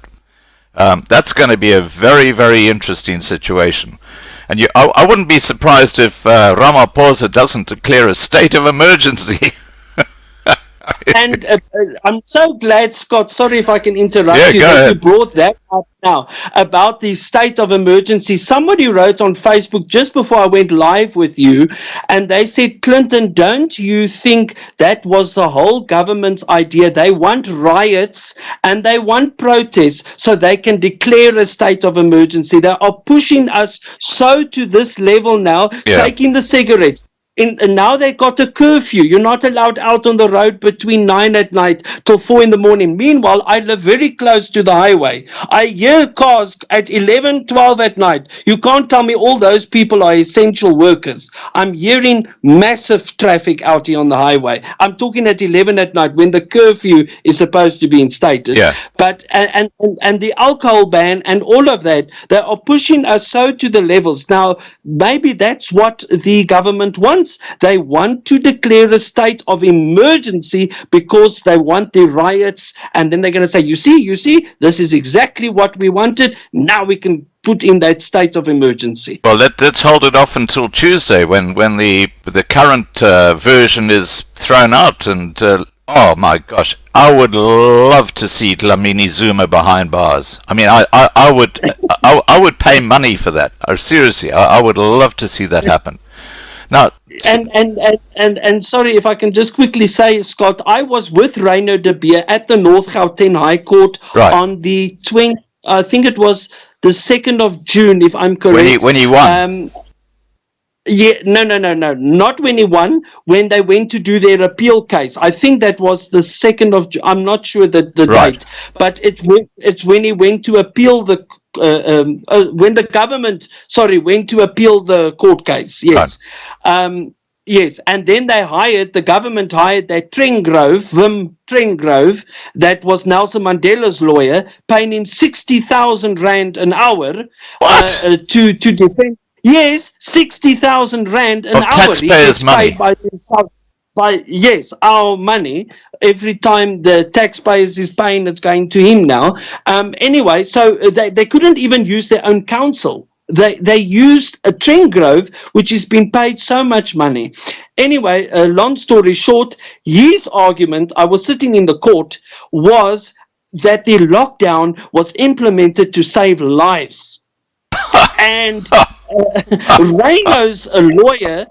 That's going to be a very, very interesting situation. And I wouldn't be surprised if Ramaphosa doesn't declare a state of emergency. And I'm so glad, Scott, sorry if I can interrupt you, that you brought that up now, about the state of emergency. Somebody wrote on Facebook just before I went live with you, and they said, Clinton, don't you think that was the whole government's idea? They want riots and they want protests so they can declare a state of emergency. They are pushing us so to this level now, taking the cigarettes, And now they got a curfew. You're not allowed out on the road between 9 at night till 4 in the morning. Meanwhile, I live very close to the highway. I hear cars at 11, 12 at night. You can't tell me all those people are essential workers. I'm hearing massive traffic out here on the highway. I'm talking at 11 at night when the curfew is supposed to be instated. Yeah. But and the alcohol ban and all of that, they are pushing us so to the levels. Now, maybe that's what the government wants. They want to declare a state of emergency because they want the riots, and then they're going to say, you see, this is exactly what we wanted. Now we can put in that state of emergency. Well, let's hold it off until Tuesday when the current version is thrown out. And oh my gosh, I would love to see Dlamini Zuma behind bars. I mean, I would I would pay money for that. Seriously, I would love to see that happen. Now, and sorry if I can just quickly say, Scott, I was with Reyno de Beer at the North Gauteng High Court on the 20th, I think it was the 2nd of June, if I'm correct. When he won. Yeah, no, not when he won. When they went to do their appeal case, I think that was the 2nd of June. I'm not sure the date, but it's when he went to appeal the. When the government, went to appeal the court case, yes. Yes, and then the government hired that Wim Trengrove, that was Nelson Mandela's lawyer, paying him 60,000 rand an hour to defend. Yes, 60,000 rand an hour. Taxpayers' money. By our money. Every time the taxpayers is paying, it's going to him now. Anyway, so they couldn't even use their own counsel. They used a Trengrove, which has been paid so much money. Anyway, long story short, his argument, I was sitting in the court, was that the lockdown was implemented to save lives. And Reyno's lawyer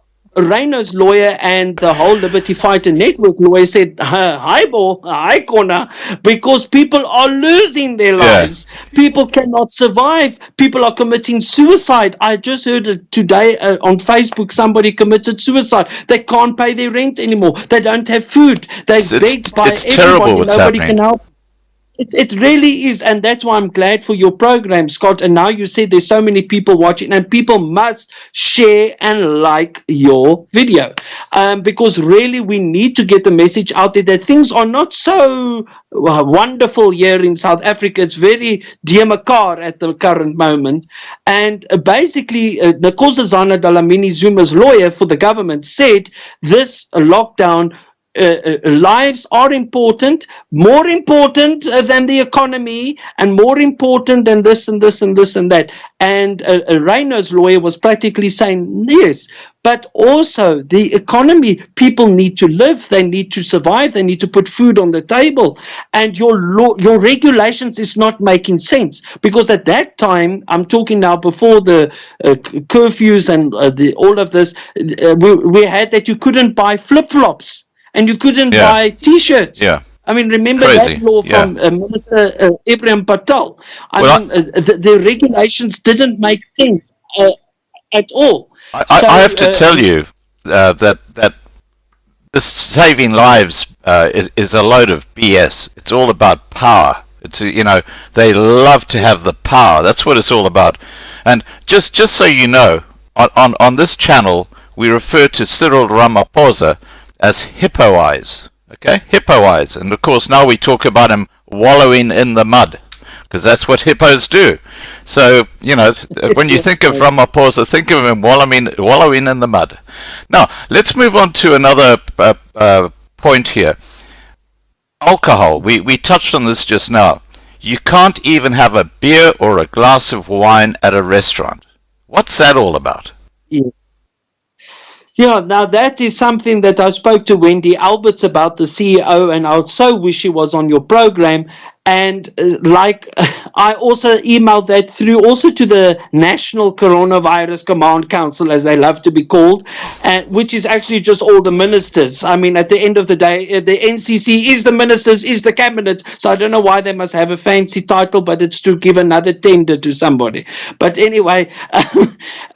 and the whole Liberty Fighter Network lawyer said, hi corner, because people are losing their lives. People cannot survive. People are committing suicide. I just heard it today on Facebook, somebody committed suicide. They can't pay their rent anymore. They don't have food. They're begged by it's everyone. Terrible what's Nobody happening. can help. It really is, and that's why I'm glad for your program, Scott. And now you said there's so many people watching, and people must share and like your video, because really we need to get the message out there that things are not so wonderful here in South Africa. It's very dear mekaar at the current moment. And basically, Nkosazana Dlamini Zuma's lawyer for the government said this lockdown, lives are important, more important than the economy, and more important than this and this and this and that. And Reyno's lawyer was practically saying, yes, but also the economy, people need to live, they need to survive, they need to put food on the table, and your regulations is not making sense, because at that time, I'm talking now before the curfews and all of this, we had that you couldn't buy flip-flops. And you couldn't buy T-shirts. Yeah. I mean, remember Crazy. that law from Minister Ibrahim Patel? The regulations didn't make sense at all. I have to tell you that this saving lives is a load of BS. It's all about power. It's they love to have the power. That's what it's all about. And just so you know, on this channel we refer to Cyril Ramaphosa as Hippo Eyes, okay? Hippo Eyes. And of course now we talk about him wallowing in the mud, because that's what hippos do. So, when you think of Ramaphosa, think of him wallowing in the mud. Now, let's move on to another point here. Alcohol. We touched on this just now. You can't even have a beer or a glass of wine at a restaurant. What's that all about? Yeah, now that is something that I spoke to Wendy Alberts about, the CEO, and I so wish she was on your program. And I also emailed that through also to the National Coronavirus Command Council, as they love to be called, which is actually just all the ministers. I mean, at the end of the day, the NCC is the ministers, is the cabinet. So I don't know why they must have a fancy title, but it's to give another tender to somebody. But anyway,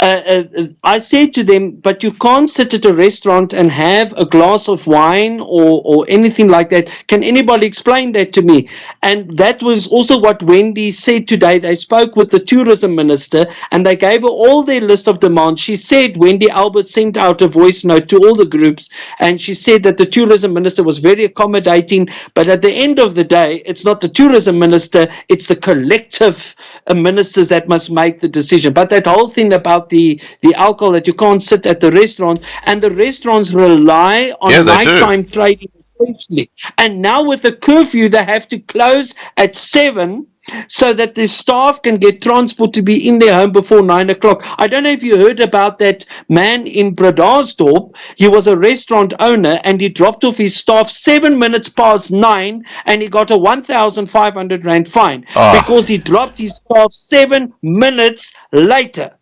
I said to them, but you can't sit at a restaurant and have a glass of wine or anything like that. Can anybody explain that to me? And that was also what Wendy said today. They spoke with the tourism minister and they gave her all their list of demands. She said, Wendy Albert sent out a voice note to all the groups, and she said that the tourism minister was very accommodating, but at the end of the day, it's not the tourism minister, it's the collective ministers that must make the decision. But that whole thing about the alcohol, that you can't sit at the restaurant, and the restaurants rely on nighttime trading especially. And now with the curfew, they have to close at 7 so that the staff can get transport to be in their home before 9 o'clock. I don't know if you heard about that man in Bredasdorp. He was a restaurant owner and he dropped off his staff 7 minutes past 9 and he got a 1,500 Rand fine because he dropped his staff 7 minutes later.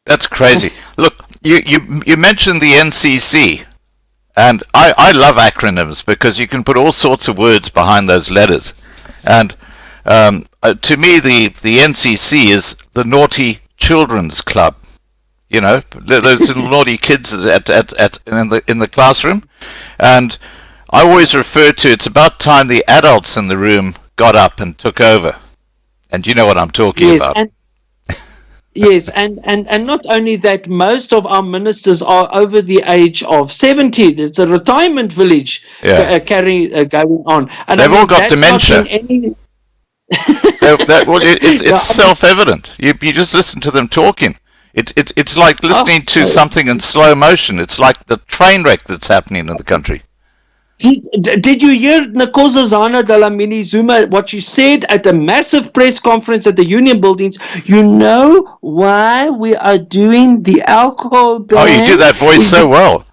That's crazy. Look, you mentioned the NCC. And I love acronyms because you can put all sorts of words behind those letters. And to me, the NCC is the Naughty Children's Club. You know, those little naughty kids in the classroom. And I always refer to, it's about time the adults in the room got up and took over. And you know what I'm talking about. Yes, and not only that, most of our ministers are over the age of 70. There's a retirement village going on. And they've all got dementia. It's self-evident. You just listen to them talking. It's like listening to something in slow motion. It's like the train wreck that's happening in the country. Did you hear Nkosazana Dlamini Zuma, what she said at a massive press conference at the Union Buildings? You know why we are doing the alcohol ban? Oh, you do that voice so well.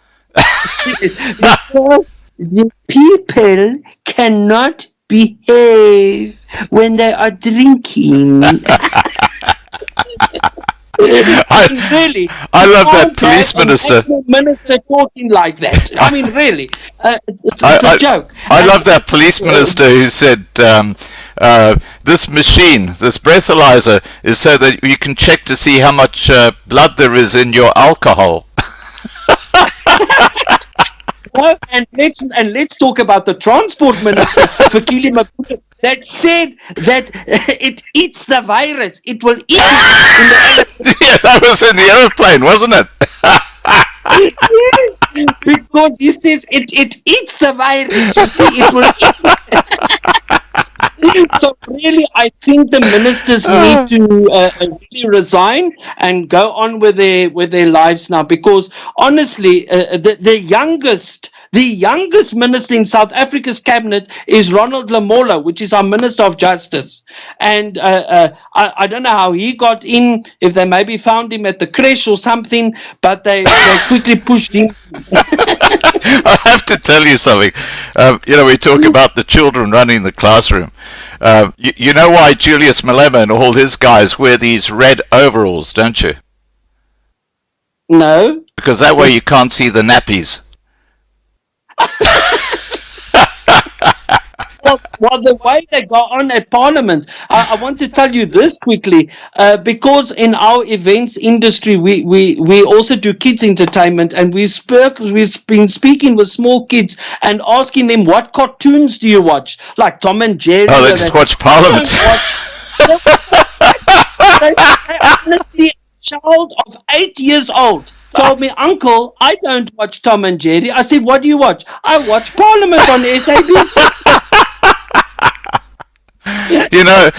Because the people cannot behave when they are drinking. I love that police minister. Minister talking like that. I mean, really, it's a joke. I love that police minister who said, "This machine, this breathalyzer, is so that you can check to see how much blood there is in your alcohol." And let's talk about the transport minister, Fikile Mabula, that said that it eats the virus. It will eat it in the yeah, that was in the airplane, wasn't it? Because he says it eats the virus. You see, it will eat. So really, I think the ministers need to really resign and go on with their lives now. Because honestly, the youngest minister in South Africa's cabinet is Ronald Lamola, which is our Minister of Justice. And I don't know how he got in, if they maybe found him at the creche or something, but they quickly pushed him. I have to tell you something. We talk about the children running the classroom. You know why Julius Malema and all his guys wear these red overalls, don't you? No. Because that way you can't see the nappies. Well, the way they got on at Parliament, I want to tell you this quickly, because in our events industry, we also do kids entertainment, and we've been speaking with small kids and asking them, what cartoons do you watch? Like Tom and Jerry. Oh, they just watch Parliament. Honestly, a child of 8 years old told me, Uncle, I don't watch Tom and Jerry. I said, what do you watch? I watch Parliament on SABC. You know,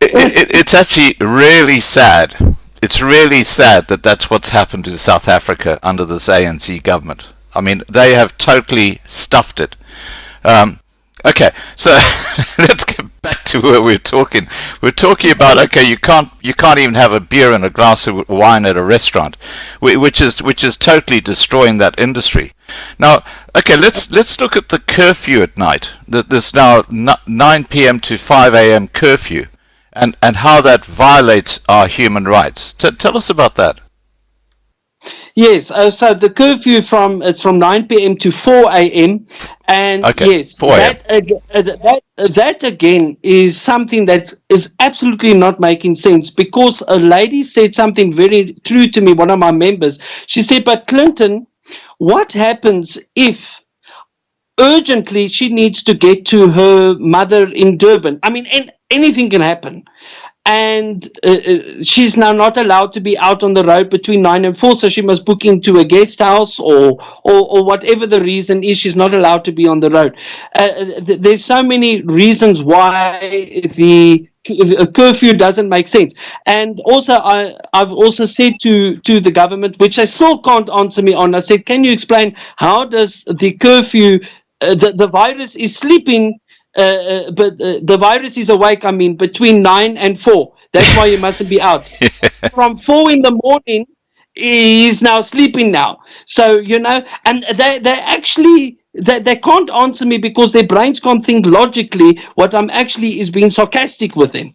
it's actually really sad. It's really sad that that's what's happened to South Africa under this ANC government. I mean, they have totally stuffed it. Okay, so let's get back to where we're talking. We're talking about, okay, you can't even have a beer and a glass of wine at a restaurant, which is totally destroying that industry. Now, okay, let's look at the curfew at night. This now 9 p.m. to 5 a.m. curfew, and how that violates our human rights. Tell us about that. Yes, so the curfew it's from 9 p.m. to 4 a.m. And Okay, yes, 4 a.m. that again is something that is absolutely not making sense, because a lady said something very true to me, one of my members. She said, but Clinton, what happens if urgently she needs to get to her mother in Durban? I mean, anything can happen. And she's now not allowed to be out on the road between 9 and 4, so she must book into a guest house, or whatever the reason is, she's not allowed to be on the road. There's so many reasons why the curfew doesn't make sense. And also, I've also said to the government, which they still can't answer me on, I said, can you explain how does the curfew, the virus is sleeping, but the virus is awake, I mean, between 9 and 4. That's why you mustn't be out. From 4 in the morning, he's now sleeping now. So, and they actually, they can't answer me because their brains can't think logically. What I'm actually is being sarcastic with them.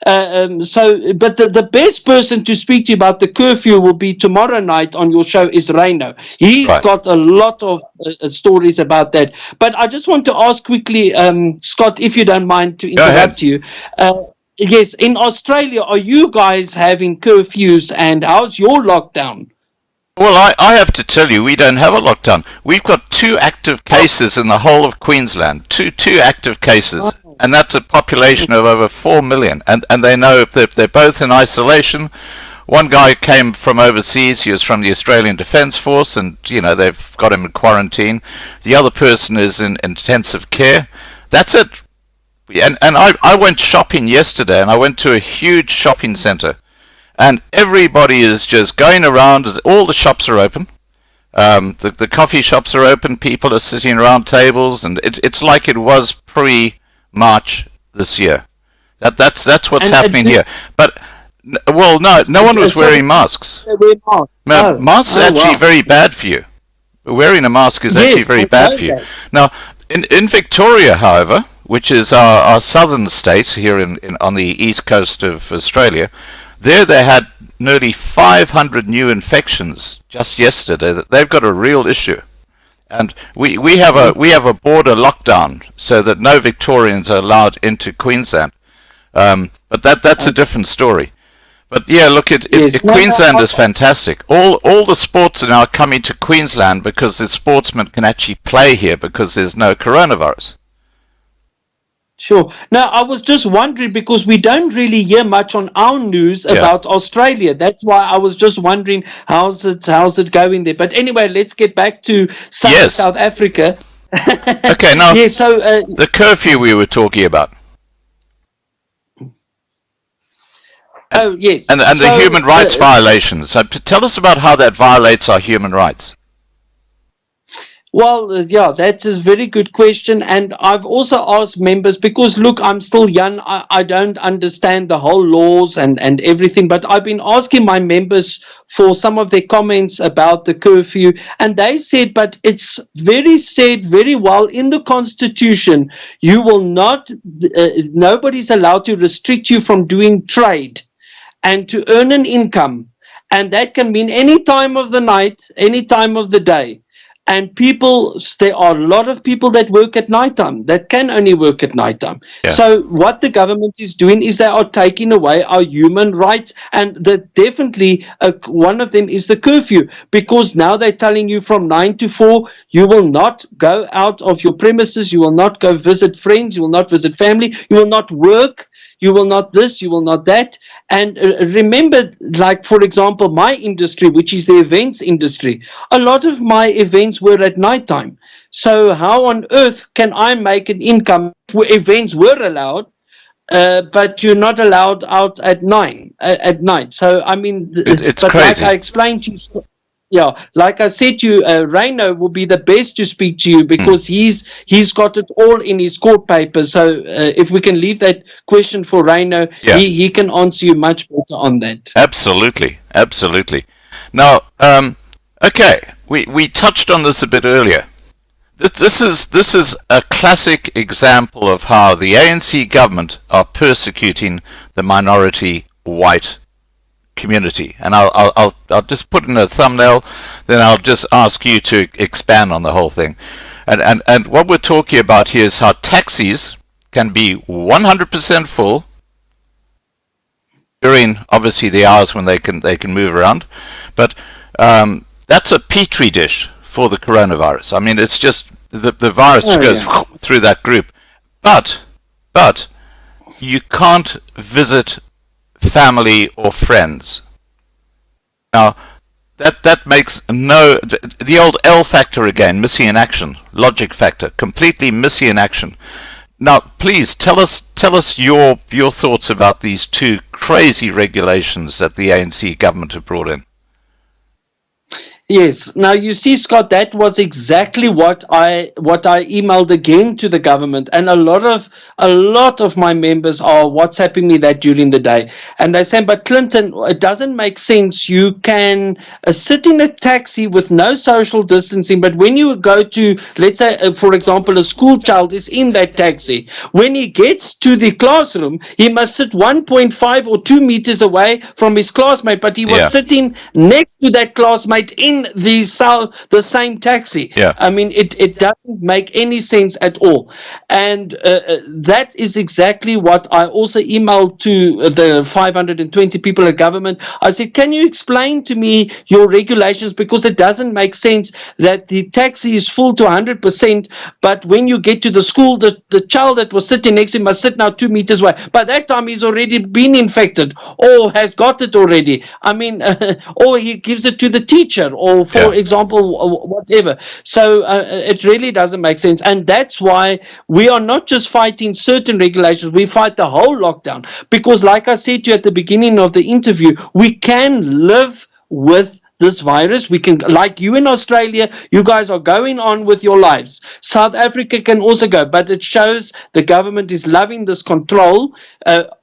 But the best person to speak to you about the curfew will be tomorrow night on your show is Reyno. He's Right. got a lot of stories about that. But I just want to ask quickly, Scott, if you don't mind to interrupt you. Yes, in Australia, are you guys having curfews, and how's your lockdown? Well, I have to tell you, we don't have a lockdown. We've got 2 active cases in the whole of Queensland. Two active cases. And that's a population of over 4 million. And they know they're both in isolation. One guy came from overseas. He was from the Australian Defence Force, and, they've got him in quarantine. The other person is in intensive care. That's it. And I went shopping yesterday, and I went to a huge shopping centre. And everybody is just going around. All the shops are open. The coffee shops are open. People are sitting around tables, and it's like it was pre-March this year. That's what's happening here. But no one was wearing masks. Masks are actually very bad for you. Wearing a mask is actually very bad for you. Now, in Victoria, however, which is our southern state here on the east coast of Australia, there they had nearly 500 new infections just yesterday. They've got a real issue, and we have a border lockdown so that no Victorians are allowed into Queensland. But that's a different story. But yeah, look, Queensland is fantastic. All the sports are now coming to Queensland because the sportsmen can actually play here because there's no coronavirus. Sure. Now, I was just wondering, because we don't really hear much on our news about Australia. That's why I was just wondering how's it going there. But anyway, let's get back to South Africa. Okay, now so the curfew we were talking about. Oh yes, and the human rights violations. So tell us about how that violates our human rights. Well, yeah, that's a very good question. And I've also asked members, because, look, I'm still young. I don't understand the whole laws and everything. But I've been asking my members for some of their comments about the curfew. And they said, but it's said very well in the Constitution. You will not, nobody's allowed to restrict you from doing trade and to earn an income. And that can mean any time of the night, any time of the day. And there are a lot of people that work at nighttime, that can only work at nighttime. Yeah. So what the government is doing is they are taking away our human rights. And definitely one of them is the curfew, because now they're telling you from 9 to 4, you will not go out of your premises, you will not go visit friends, you will not visit family, you will not work. You will not this, you will not that. And remember, like, for example, my industry, which is the events industry, a lot of my events were at nighttime. So how on earth can I make an income where events were allowed, but you're not allowed out at 9 at night? So, I mean, it's but crazy. Like I explained to you, Yeah, like I said to you, Reyno will be the best to speak to you because he's got it all in his court papers. So if we can leave that question for Reyno, Yeah. he can answer you much better on that. Absolutely, absolutely. Now, okay, we touched on this a bit earlier. This is a classic example of how the ANC government are persecuting the minority white community, and I'll just put in a thumbnail, then I'll just ask you to expand on the whole thing. And what we're talking about here is how taxis can be 100% full during obviously the hours when they can move around, but that's a petri dish for the coronavirus. I mean, it's just the virus goes through that group, but you can't visit family or friends. Now that makes the old L factor again, missing in action, logic factor, completely missing in action. Now, please tell us your thoughts about these two crazy regulations that the ANC government have brought in. Yes. Now you see, Scott, that was exactly what I emailed again to the government, and a lot of my members are WhatsApping me that during the day, and they say, "But Clinton, it doesn't make sense. You can sit in a taxi with no social distancing, but when you go to, let's say, for example, a school child is in that taxi. When he gets to the classroom, he must sit 1.5 or 2 meters away from his classmate, but he was sitting next to that classmate in the same taxi." Yeah. I mean, it doesn't make any sense at all. And that is exactly what I also emailed to the 520 people at government. I said, "Can you explain to me your regulations? Because it doesn't make sense that the taxi is full to 100%, but when you get to the school, the child that was sitting next to him must sit now 2 meters away. By that time, he's already been infected or has got it already. I mean, or he gives it to the teacher, or for example, whatever." So it really doesn't make sense. And that's why we are not just fighting certain regulations, we fight the whole lockdown. Because like I said to you at the beginning of the interview, we can live with this virus. We can, like you in Australia, you guys are going on with your lives. South Africa can also go, but it shows the government is loving this control.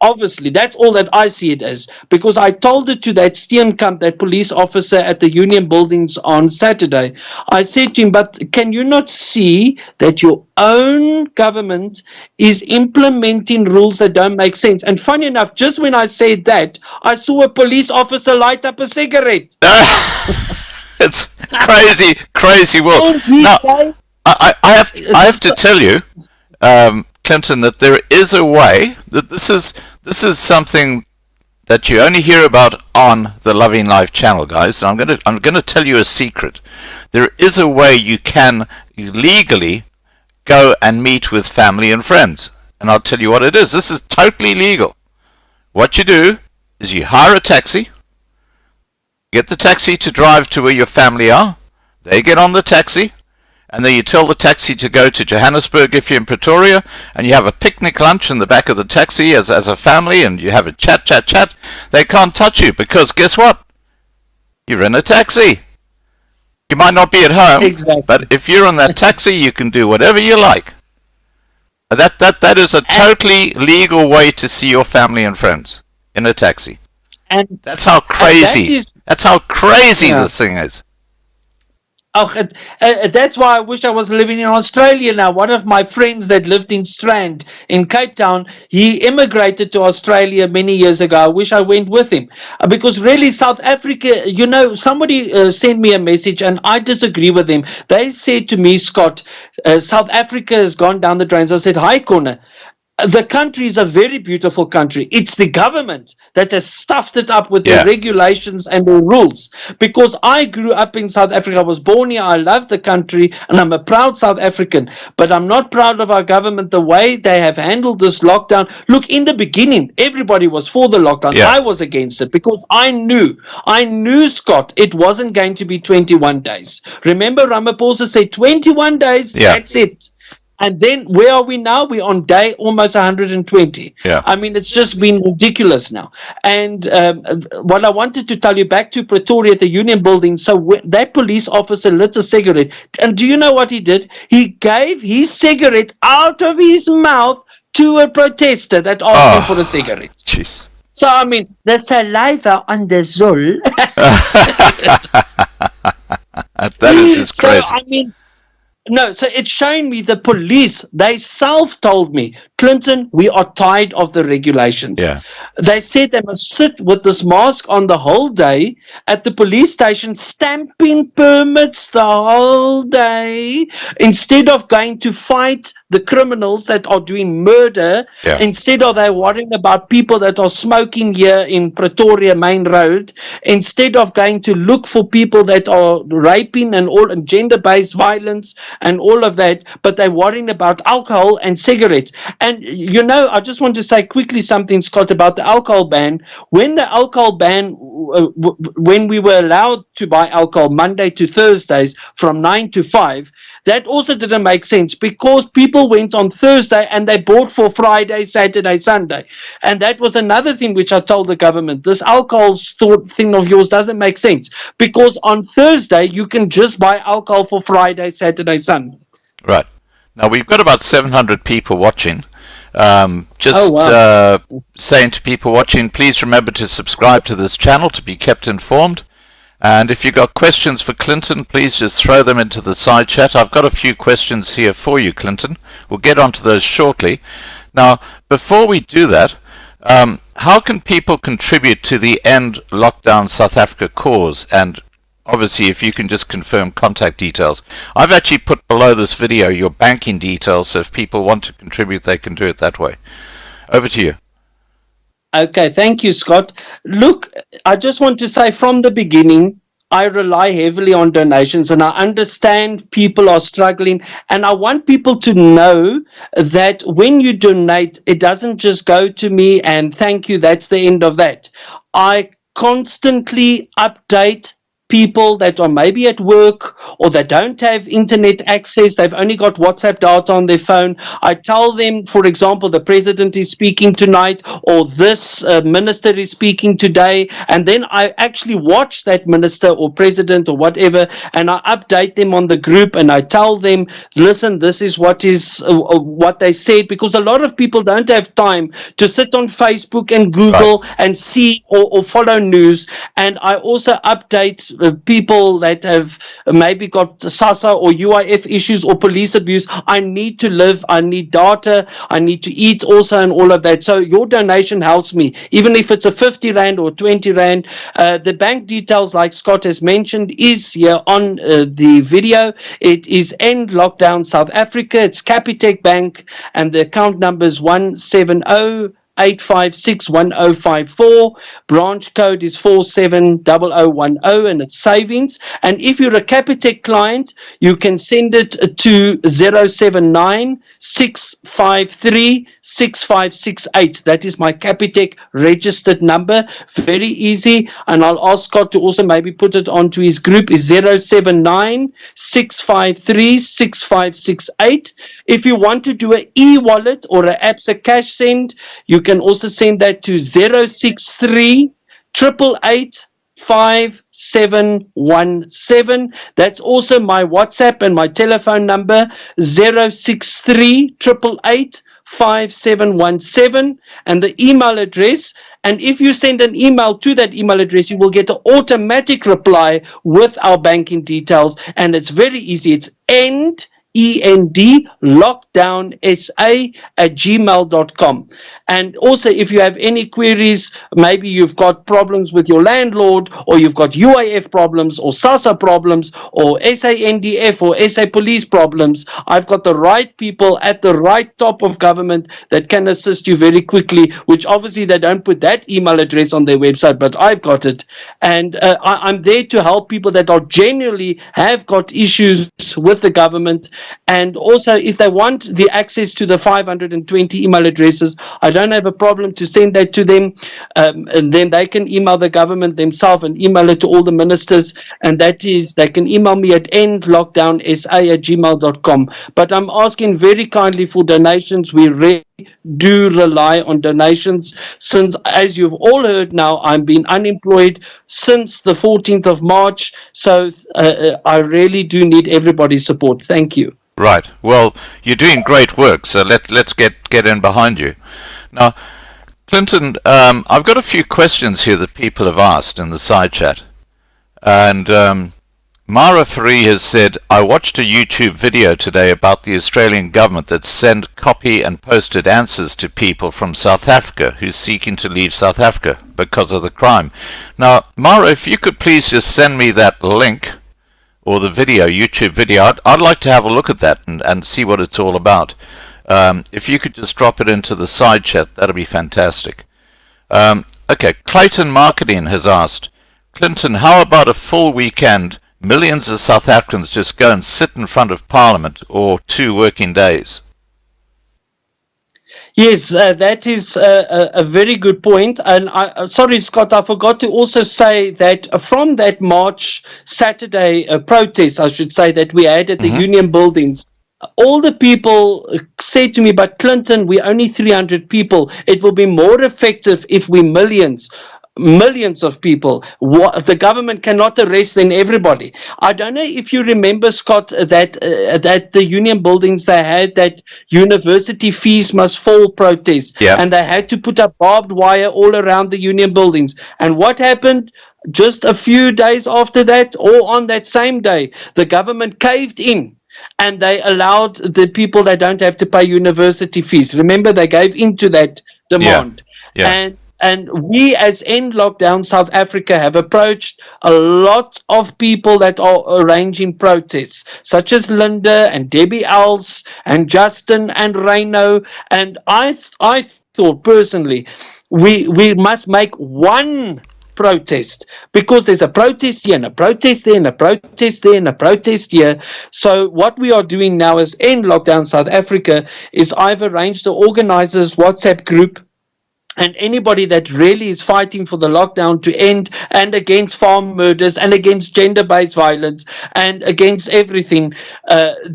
Obviously, that's all that I see it as, because I told it to that Steenkamp, that police officer at the Union Buildings on Saturday. I said to him, "But can you not see that your own government is implementing rules that don't make sense?" And funny enough, just when I said that, I saw a police officer light up a cigarette. It's crazy world. Now, I have to tell you, Clinton, that there is a way that this is something that you only hear about on the Loving Life channel, guys. And I'm gonna tell you a secret. There is a way you can legally go and meet with family and friends, and I'll tell you what it is. This is totally legal. What you do is you hire a taxi. Get the taxi to drive to where your family are. They get on the taxi, and then you tell the taxi to go to Johannesburg if you're in Pretoria, and you have a picnic lunch in the back of the taxi as a family, and you have a chat. They can't touch you because guess what? You're in a taxi. You might not be at home, but if you're in that taxi, you can do whatever you like. That is a totally legal way to see your family and friends in a taxi. And that's how crazy. That's how crazy this thing is. Oh, that's why I wish I was living in Australia now. One of my friends that lived in Strand in Cape Town, he immigrated to Australia many years ago. I wish I went with him. Because really, South Africa, you know, somebody sent me a message and I disagree with them. They said to me, "Scott, South Africa has gone down the drains." I said, "Hi, Connor. The country is a very beautiful country. It's the government that has stuffed it up with the regulations and the rules." Because I grew up in South Africa. I was born here. I love the country and I'm a proud South African. But I'm not proud of our government, the way they have handled this lockdown. Look, in the beginning, everybody was for the lockdown. I was against it because I knew, Scott, it wasn't going to be 21 days. Remember, Ramaphosa said 21 days, that's it. And then where are we now? We're on day almost 120. Yeah. I mean, it's just been ridiculous now. And what I wanted to tell you, back to Pretoria at the Union Building. So that police officer lit a cigarette. And do you know what he did? He gave his cigarette out of his mouth to a protester that asked him for a cigarette. Jeez. So, I mean, the saliva on the Zul. That is just So, crazy. I mean, no, so it's showing me the police, they self-told me, Clinton, we are tired of the regulations. Yeah. They said they must sit with this mask on the whole day at the police station, stamping permits the whole day, instead of going to fight the criminals that are doing murder. Yeah. Instead of they worrying about people that are smoking here in Pretoria Main Road, instead of going to look for people that are raping and all, and gender-based violence and all of that, but they're worrying about alcohol and cigarettes. And you know, I just want to say quickly something, Scott, about the alcohol ban. When the alcohol ban, when we were allowed to buy alcohol Monday to Thursdays from 9 to 5, that also didn't make sense, because people went on Thursday and they bought for Friday, Saturday, Sunday. And that was another thing which I told the government. This alcohol thing of yours doesn't make sense, because on Thursday you can just buy alcohol for Friday, Saturday, Sunday. Right. Now, we've got about 700 people watching. Saying to people watching, please remember to subscribe to this channel to be kept informed. And if you've got questions for Clinton, please just throw them into the side chat. I've got a few questions here for you, Clinton. We'll get onto those shortly. Now, before we do that, how can people contribute to the End Lockdown South Africa cause? And obviously, if you can just confirm contact details. I've actually put below this video your banking details, so if people want to contribute, they can do it that way. Over to you. Okay, thank you, Scott. Look, I just want to say from the beginning, I rely heavily on donations, and I understand people are struggling, and I want people to know that when you donate, it doesn't just go to me and thank you, that's the end of that. I constantly update people that are maybe at work or that don't have internet access, they've only got WhatsApp data on their phone. I tell them, for example, the president is speaking tonight, or this minister is speaking today, and then I actually watch that minister or president or whatever, and I update them on the group, and I tell them, listen, this is what they said, because a lot of people don't have time to sit on Facebook and Google and see or follow news. And I also update people that have maybe got SASSA or UIF issues or police abuse. I need to live, I need data, I need to eat also, and all of that. So your donation helps me, even if it's a 50 Rand or 20 Rand. The bank details, like Scott has mentioned, is here on the video. It is End Lockdown South Africa. It's Capitec Bank, and the account number is 170-856-1054. Branch code is 470010, and it's savings. And if you're a Capitec client, you can send it to 079-653-6568. That is my Capitec registered number. Very easy. And I'll ask Scott to also maybe put it onto his group, is 079-653-6568. If you want to do an e-wallet or an Absa cash send, you can also send that to 063 888 5717. That's also my WhatsApp and my telephone number, 063 888 5717, and the email address. And if you send an email to that email address, you will get an automatic reply with our banking details. And it's very easy. It's lockdownsa@gmail.com. And also, if you have any queries, maybe you've got problems with your landlord, or you've got UIF problems, or SASSA problems, or SANDF or SA police problems, I've got the right people at the right top of government that can assist you very quickly, which obviously they don't put that email address on their website, but I've got it. And I'm there to help people that are genuinely have got issues with the government. And also, if they want the access to the 520 email addresses, I'd don't have a problem to send that to them, and then they can email the government themselves and email it to all the ministers, and that is, they can email me at endlockdownsa@gmail.com. But I'm asking very kindly for donations. We really do rely on donations, since, as you've all heard now, I've been unemployed since the 14th of March, so I really do need everybody's support. Thank you. Right. Well, you're doing great work, so let's get in behind you. Now, Clinton, I've got a few questions here that people have asked in the side chat. And Mara Faree has said, I watched a YouTube video today about the Australian government that sent copy and posted answers to people from South Africa who's seeking to leave South Africa because of the crime. Now, Mara, if you could please just send me that link, or the video, YouTube video, I'd like to have a look at that and see what it's all about. If you could just drop it into the side chat, that'd be fantastic. Okay, Clayton Marketing has asked, Clinton, how about a full weekend, millions of South Africans just go and sit in front of Parliament, or 2 working days? Yes, that is a very good point. And sorry, Scott, I forgot to also say that from that March Saturday protest, I should say, that we had at the Union Buildings, all the people said to me, but Clinton, we're only 300 people. It will be more effective if we millions of people. The government cannot arrest then everybody. I don't know if you remember, Scott, that the Union Buildings, they had that university fees must fall protest, and they had to put up barbed wire all around the Union Buildings. And what happened? Just a few days after that, or on that same day, the government caved in, and they allowed the people that don't have to pay university fees. Remember, they gave into that demand. And we, as End Lockdown South Africa, have approached a lot of people that are arranging protests, such as Linda and Debbie Els and Justin and Reyno. And I thought personally, we must make one protest, because there's a protest here and a protest there and a protest there and a protest here. So what we are doing now as End Lockdown South Africa is I've arranged the organizers WhatsApp group, and anybody that really is fighting for the lockdown to end, and against farm murders and against gender-based violence and against everything,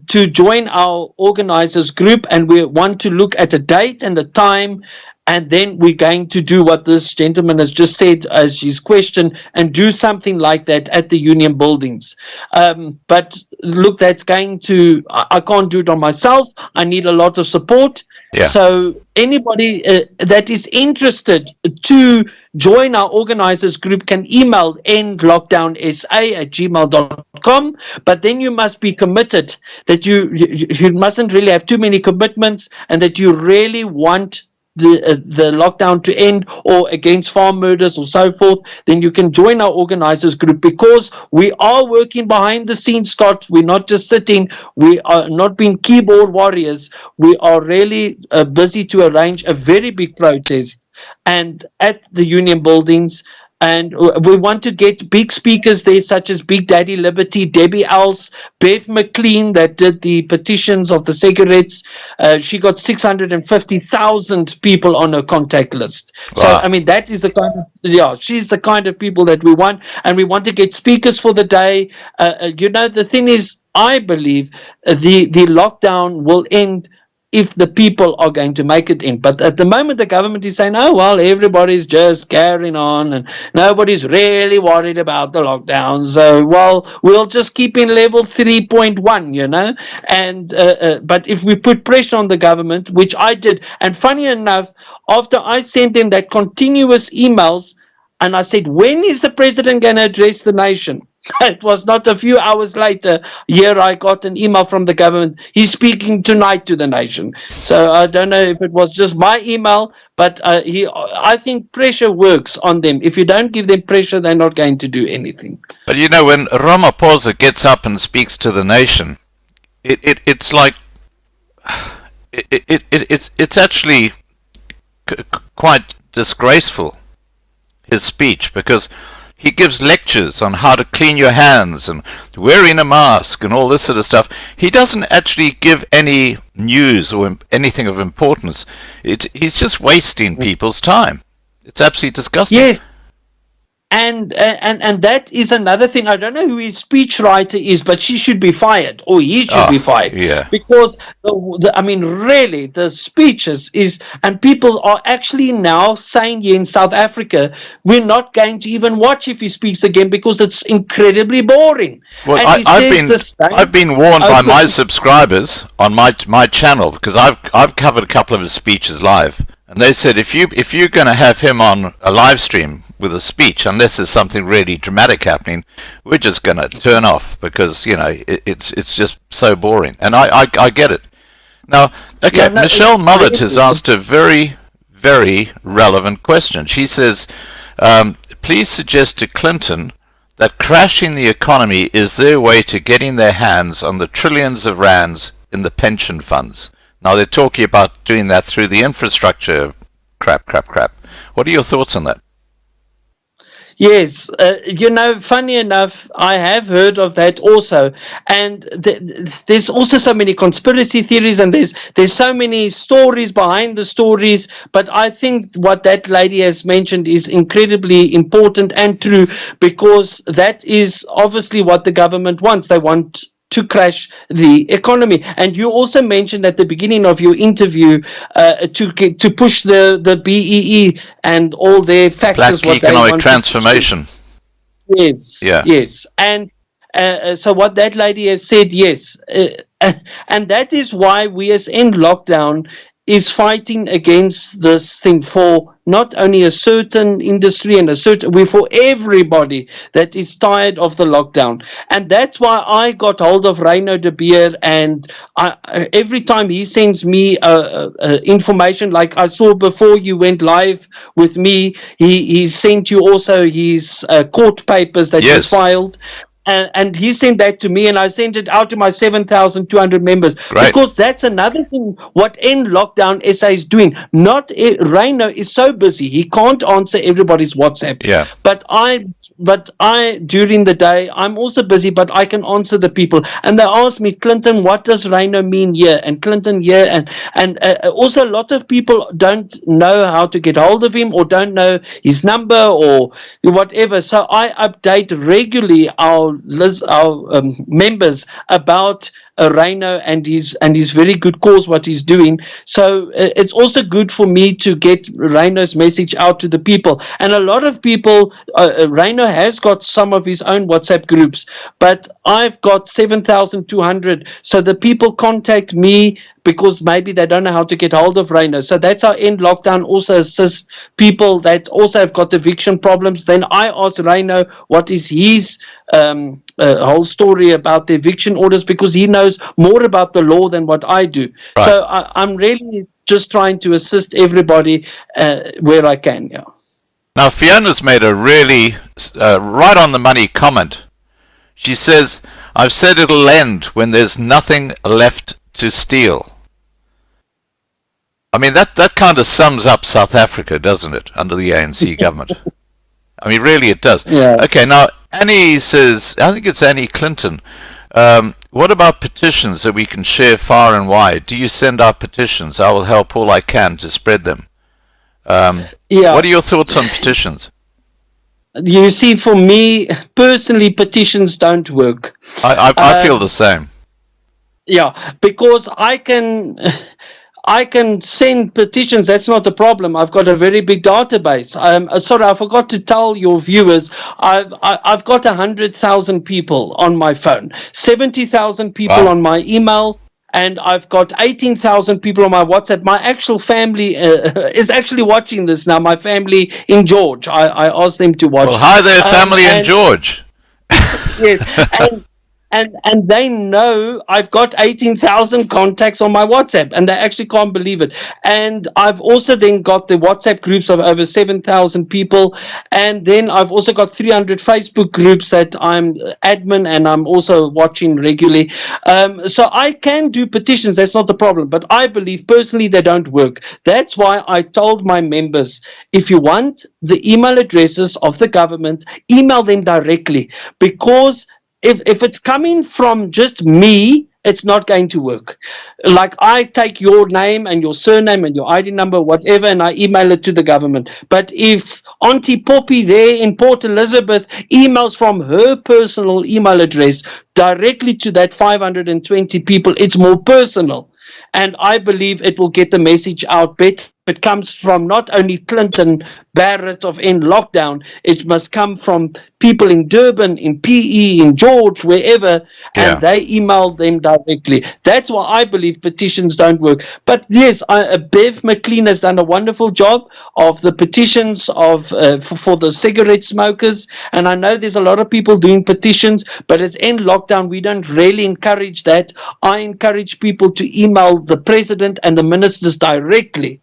to join our organizers group. And we want to look at a date and a time, and then we're going to do what this gentleman has just said as his question, and do something like that at the Union Buildings. But look, that's going to, I can't do it on myself. I need a lot of support. So anybody that is interested to join our organizers group can email endlockdownsa@gmail.com. But then you must be committed, that you mustn't really have too many commitments, and that you really want the lockdown to end, or against farm murders or so forth. Then you can join our organizers group, because we are working behind the scenes, Scott. We're not just sitting. We are not being keyboard warriors. We are really busy to arrange a very big protest and at the Union Buildings. And we want to get big speakers there, such as Big Daddy Liberty, Debbie Els, Bev McLean, that did the petitions of the cigarettes. She got 650,000 people on her contact list. Wow. So, I mean, that is the kind of, she's the kind of people that we want. And we want to get speakers for the day. The thing is, I believe the lockdown will end if the people are going to make it in. But at the moment, the government is saying, oh, well, everybody's just carrying on and nobody's really worried about the lockdown. So, well, we'll just keep in level 3.1, And but if we put pressure on the government, which I did, and funny enough, after I sent them that continuous emails, and I said, when is the president going to address the nation? It was not a few hours later, here I got an email from the government. He's speaking tonight to the nation. So I don't know if it was just my email, but I think pressure works on them. If you don't give them pressure, they're not going to do anything. But when Ramaphosa gets up and speaks to the nation, it's like it's actually quite disgraceful, his speech, because he gives lectures on how to clean your hands and wearing a mask and all this sort of stuff. He doesn't actually give any news or anything of importance. He's just wasting people's time. It's absolutely disgusting. Yes. And that is another thing. I don't know who his speechwriter is, but she should be fired, or he should be fired. Yeah. Because I mean, really, the speeches and people are actually now saying here in South Africa, we're not going to even watch if he speaks again because it's incredibly boring. Well, And I've been warned by my subscribers on my channel, because I've covered a couple of his speeches live, and they said if you're going to have him on a live stream with a speech, unless there's something really dramatic happening, we're just going to turn off, because it's just so boring. And I get it. Now, okay, Michelle Mullet has asked a very, very relevant question. She says, please suggest to Clinton that crashing the economy is their way to getting their hands on the trillions of rands in the pension funds. Now, they're talking about doing that through the infrastructure crap. What are your thoughts on that? Yes, funny enough, I have heard of that also, and there's also so many conspiracy theories, and there's so many stories behind the stories. But I think what that lady has mentioned is incredibly important and true, because that is obviously what the government wants. They want to crash the economy. And you also mentioned at the beginning of your interview to push the BEE and all their factors. Black economic transformation. Yes. Yeah. Yes. And so what that lady has said, yes. And that is why we as End Lockdown is fighting against this thing for not only a certain industry and we're for everybody that is tired of the lockdown. And that's why I got hold of Reyno de Beer, and every time he sends me information, like I saw before you went live with me, he sent you also his court papers that was filed. And he sent that to me, and I sent it out to my 7,200 members. Great. Because that's another thing what End Lockdown SA is doing. Reyno is so busy, he can't answer everybody's WhatsApp. Yeah. But I during the day, I'm also busy, but I can answer the people. And they ask me, Clinton, what does Reyno mean here? And Clinton here. And also a lot of people don't know how to get hold of him, or don't know his number or whatever. So I update regularly our members about Reyno and his very good cause, what he's doing. So it's also good for me to get Reyno's message out to the people. And a lot of people, Reyno has got some of his own WhatsApp groups, but I've got 7,200. So the people contact me because maybe they don't know how to get hold of Reyno. So that's how End Lockdown also assists people that also have got eviction problems. Then I ask Reyno what is his whole story about the eviction orders, because he knows more about the law than what I do. Right. So I'm really just trying to assist everybody where I can. Yeah. Now, Fiona's made a really right on the money comment. She says, I've said it'll end when there's nothing left to steal. I mean, that kind of sums up South Africa, doesn't it, under the ANC government? I mean, really it does. Yeah. Okay, now, Annie says, I think it's Annie Clinton, what about petitions that we can share far and wide? Do you send out petitions? I will help all I can to spread them. What are your thoughts on petitions? You see, for me, personally, petitions don't work. I feel the same. Yeah, because I can send petitions. That's not the problem. I've got a very big database. Sorry, I forgot to tell your viewers. I've got 100,000 people on my phone, 70,000 people on my email, and I've got 18,000 people on my WhatsApp. My actual family is actually watching this now. My family in George. I asked them to watch. Well, hi there, family in George. Yes, and they know I've got 18,000 contacts on my WhatsApp, and they actually can't believe it. And I've also then got the WhatsApp groups of over 7,000 people, and then I've also got 300 Facebook groups that I'm admin, and I'm also watching regularly. So I can do petitions, that's not the problem, but I believe personally they don't work. That's why I told my members, if you want the email addresses of the government, email them directly, because if it's coming from just me, it's not going to work. Like, I take your name and your surname and your ID number, whatever, and I email it to the government. But if Auntie Poppy there in Port Elizabeth emails from her personal email address directly to that 520 people, it's more personal. And I believe it will get the message out better. It comes from not only Clinton, Barratt of End Lockdown, it must come from people in Durban, in PE, in George, wherever, Yeah. and they email them directly. That's why I believe petitions don't work. But yes, Bev McLean has done a wonderful job of the petitions for the cigarette smokers, and I know there's a lot of people doing petitions, but as End Lockdown, we don't really encourage that. I encourage people to email the president and the ministers directly.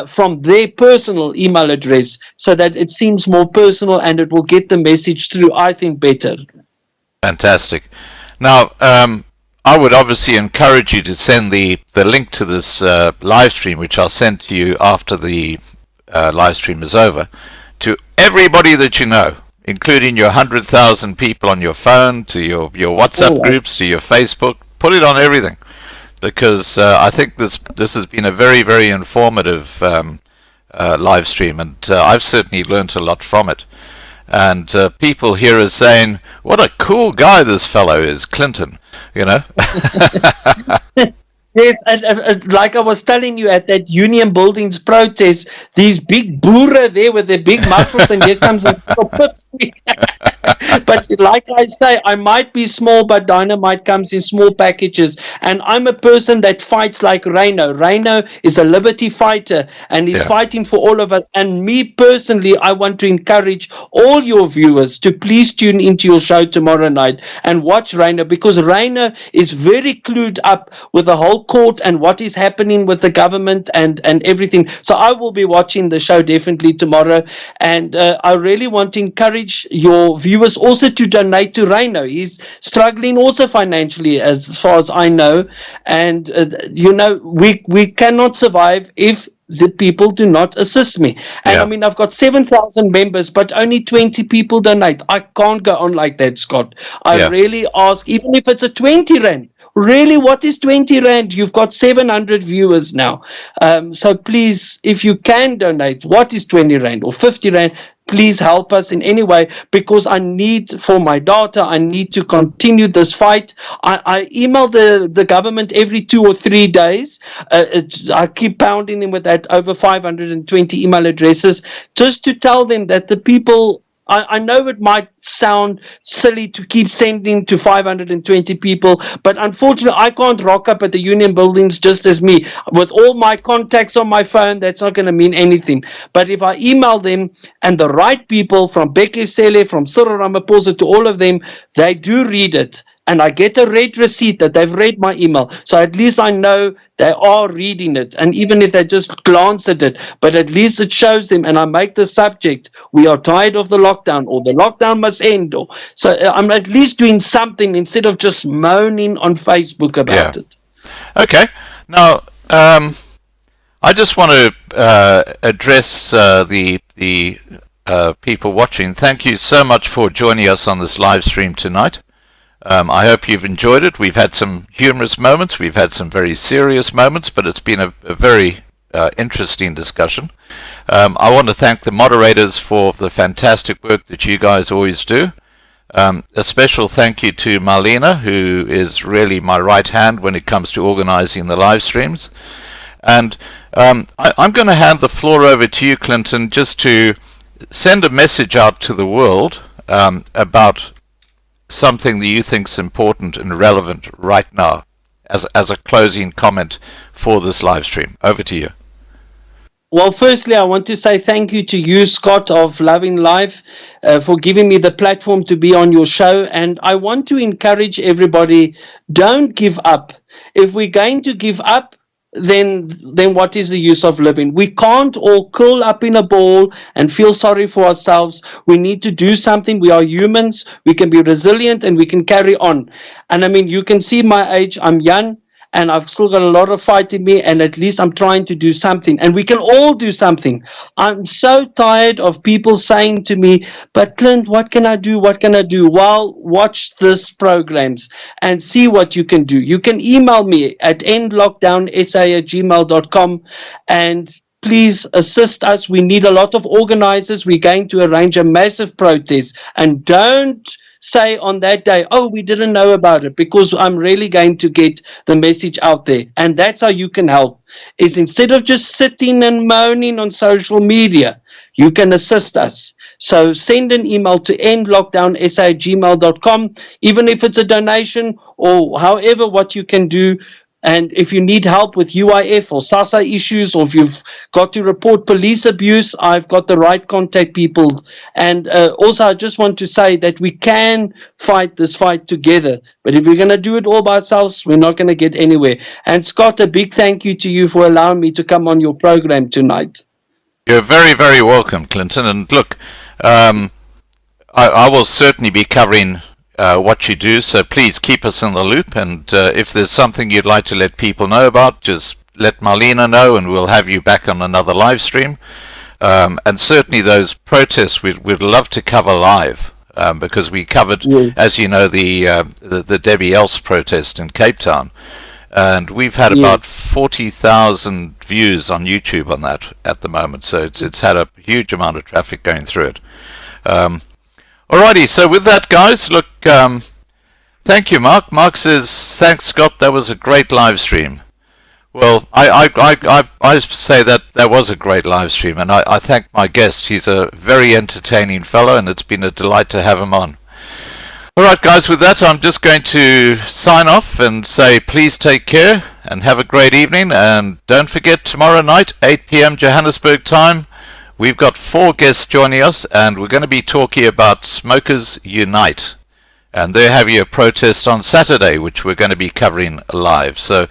From their personal email address, so that it seems more personal and it will get the message through, I think, better. Fantastic. Now, I would obviously encourage you to send the link to this live stream, which I'll send to you after the live stream is over, to everybody that you know, including your 100,000 people on your phone, to your WhatsApp groups, to your Facebook. Put it on everything, because I think this has been a very, very informative live stream, and I've certainly learnt a lot from it. And people here are saying, what a cool guy this fellow is, Clinton, you know. Yes, and like I was telling you at that Union Buildings protest, these big boere there with their big muscles, and here comes a Pipsqueak. But like I say, I might be small, but dynamite comes in small packages. And I'm a person that fights like Reyno. Reyno is a liberty fighter, and he's fighting for all of us. And me personally, I want to encourage all your viewers to please tune into your show tomorrow night and watch Reyno, because Reyno is very clued up with the whole court and what is happening with the government and everything. So I will be watching the show definitely tomorrow, and I really want to encourage your viewers also to donate to Reyno. He's struggling also financially, as far as I know, and you know, we cannot survive if the people do not assist me. And I mean, I've got 7,000 members, but only 20 people donate. I can't go on like that, Scott. I really ask, even if it's a 20 rand, really, what is 20 rand? You've got 700 viewers now. So please, if you can donate, what is 20 rand or 50 rand? Please help us in any way, because I need, for my daughter, I need to continue this fight. I email the government every 2 or 3 days. I keep pounding them with that over 520 email addresses, just to tell them that the people, I know it might sound silly to keep sending to 520 people, but unfortunately I can't rock up at the Union Buildings just as me. With all my contacts on my phone, that's not going to mean anything. But if I email them, and the right people, from Becky Sele, from Cyril Ramaphosa, to all of them, they do read it, and I get a red receipt that they've read my email. So at least I know they are reading it. And even if they just glance at it, but at least it shows them, and I make the subject, we are tired of the lockdown, or the lockdown must end. Or, so I'm at least doing something instead of just moaning on Facebook about it. Okay. Now, I just want to address the people watching. Thank you so much for joining us on this live stream tonight. I hope you've enjoyed it. We've had some humorous moments. We've had some very serious moments, but it's been a very interesting discussion. I want to thank the moderators for the fantastic work that you guys always do. A special thank you to Marlena, who is really my right hand when it comes to organizing the live streams. And I'm going to hand the floor over to you, Clinton, just to send a message out to the world about something that you think is important and relevant right now, as a closing comment for this live stream. Over to you. Well, firstly, I want to say thank you to you, Scott, of Loving Life, for giving me the platform to be on your show. And I want to encourage everybody, don't give up. If we're going to give up, then what is the use of living? We can't all curl up in a ball and feel sorry for ourselves. We need to do something. We are humans. We can be resilient and we can carry on. And I mean, you can see my age. I'm young and I've still got a lot of fight in me, and at least I'm trying to do something, and we can all do something. I'm so tired of people saying to me, but Clint, what can I do? What can I do? Well, watch this programs and see what you can do. You can email me at endlockdownsa@gmail.com and please assist us. We need a lot of organizers. We're going to arrange a massive protest, and don't say on that day, oh, we didn't know about it, because I'm really going to get the message out there. And that's how you can help, is instead of just sitting and moaning on social media, you can assist us. So send an email to endlockdownsa@gmail.com, even if it's a donation or however what you can do. And if you need help with UIF or SASA issues, or if you've got to report police abuse, I've got the right contact people. And also, I just want to say that we can fight this fight together. But if we're going to do it all by ourselves, we're not going to get anywhere. And Scott, a big thank you to you for allowing me to come on your program tonight. You're very, very welcome, Clinton. And look, I will certainly be covering what you do, so please keep us in the loop. And if there's something you'd like to let people know about, just let Marlena know, and we'll have you back on another live stream. And certainly those protests we'd love to cover live, because we covered, Yes. as you know, the Debbie Else protest in Cape Town. And we've had about 40,000 views on YouTube on that at the moment, so it's had a huge amount of traffic going through it. Alrighty, so with that, guys, look, thank you, Mark. Mark says, thanks, Scott, that was a great live stream. Well, I say that was a great live stream, and I thank my guest. He's a very entertaining fellow, and it's been a delight to have him on. Alright, guys, with that, I'm just going to sign off and say please take care and have a great evening. And don't forget, tomorrow night, 8 p.m. Johannesburg time, we've got 4 guests joining us, and we're going to be talking about Smokers Unite. And they're having a protest on Saturday, which we're going to be covering live. So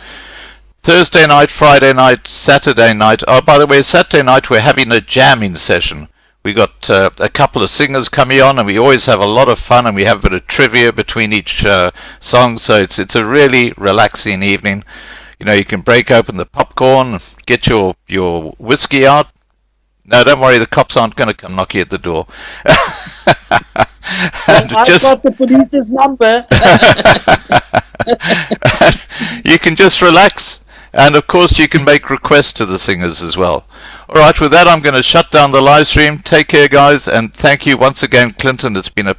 Thursday night, Friday night, Saturday night. Oh, by the way, Saturday night we're having a jamming session. We got a couple of singers coming on, and we always have a lot of fun, and we have a bit of trivia between each song. So it's a really relaxing evening. You know, you can break open the popcorn, get your whiskey out. No, don't worry, the cops aren't going to come knock you at the door. I've got the police's number. You can just relax, and of course you can make requests to the singers as well. Alright, with that I'm going to shut down the live stream. Take care, guys, and thank you once again, Clinton. It's been a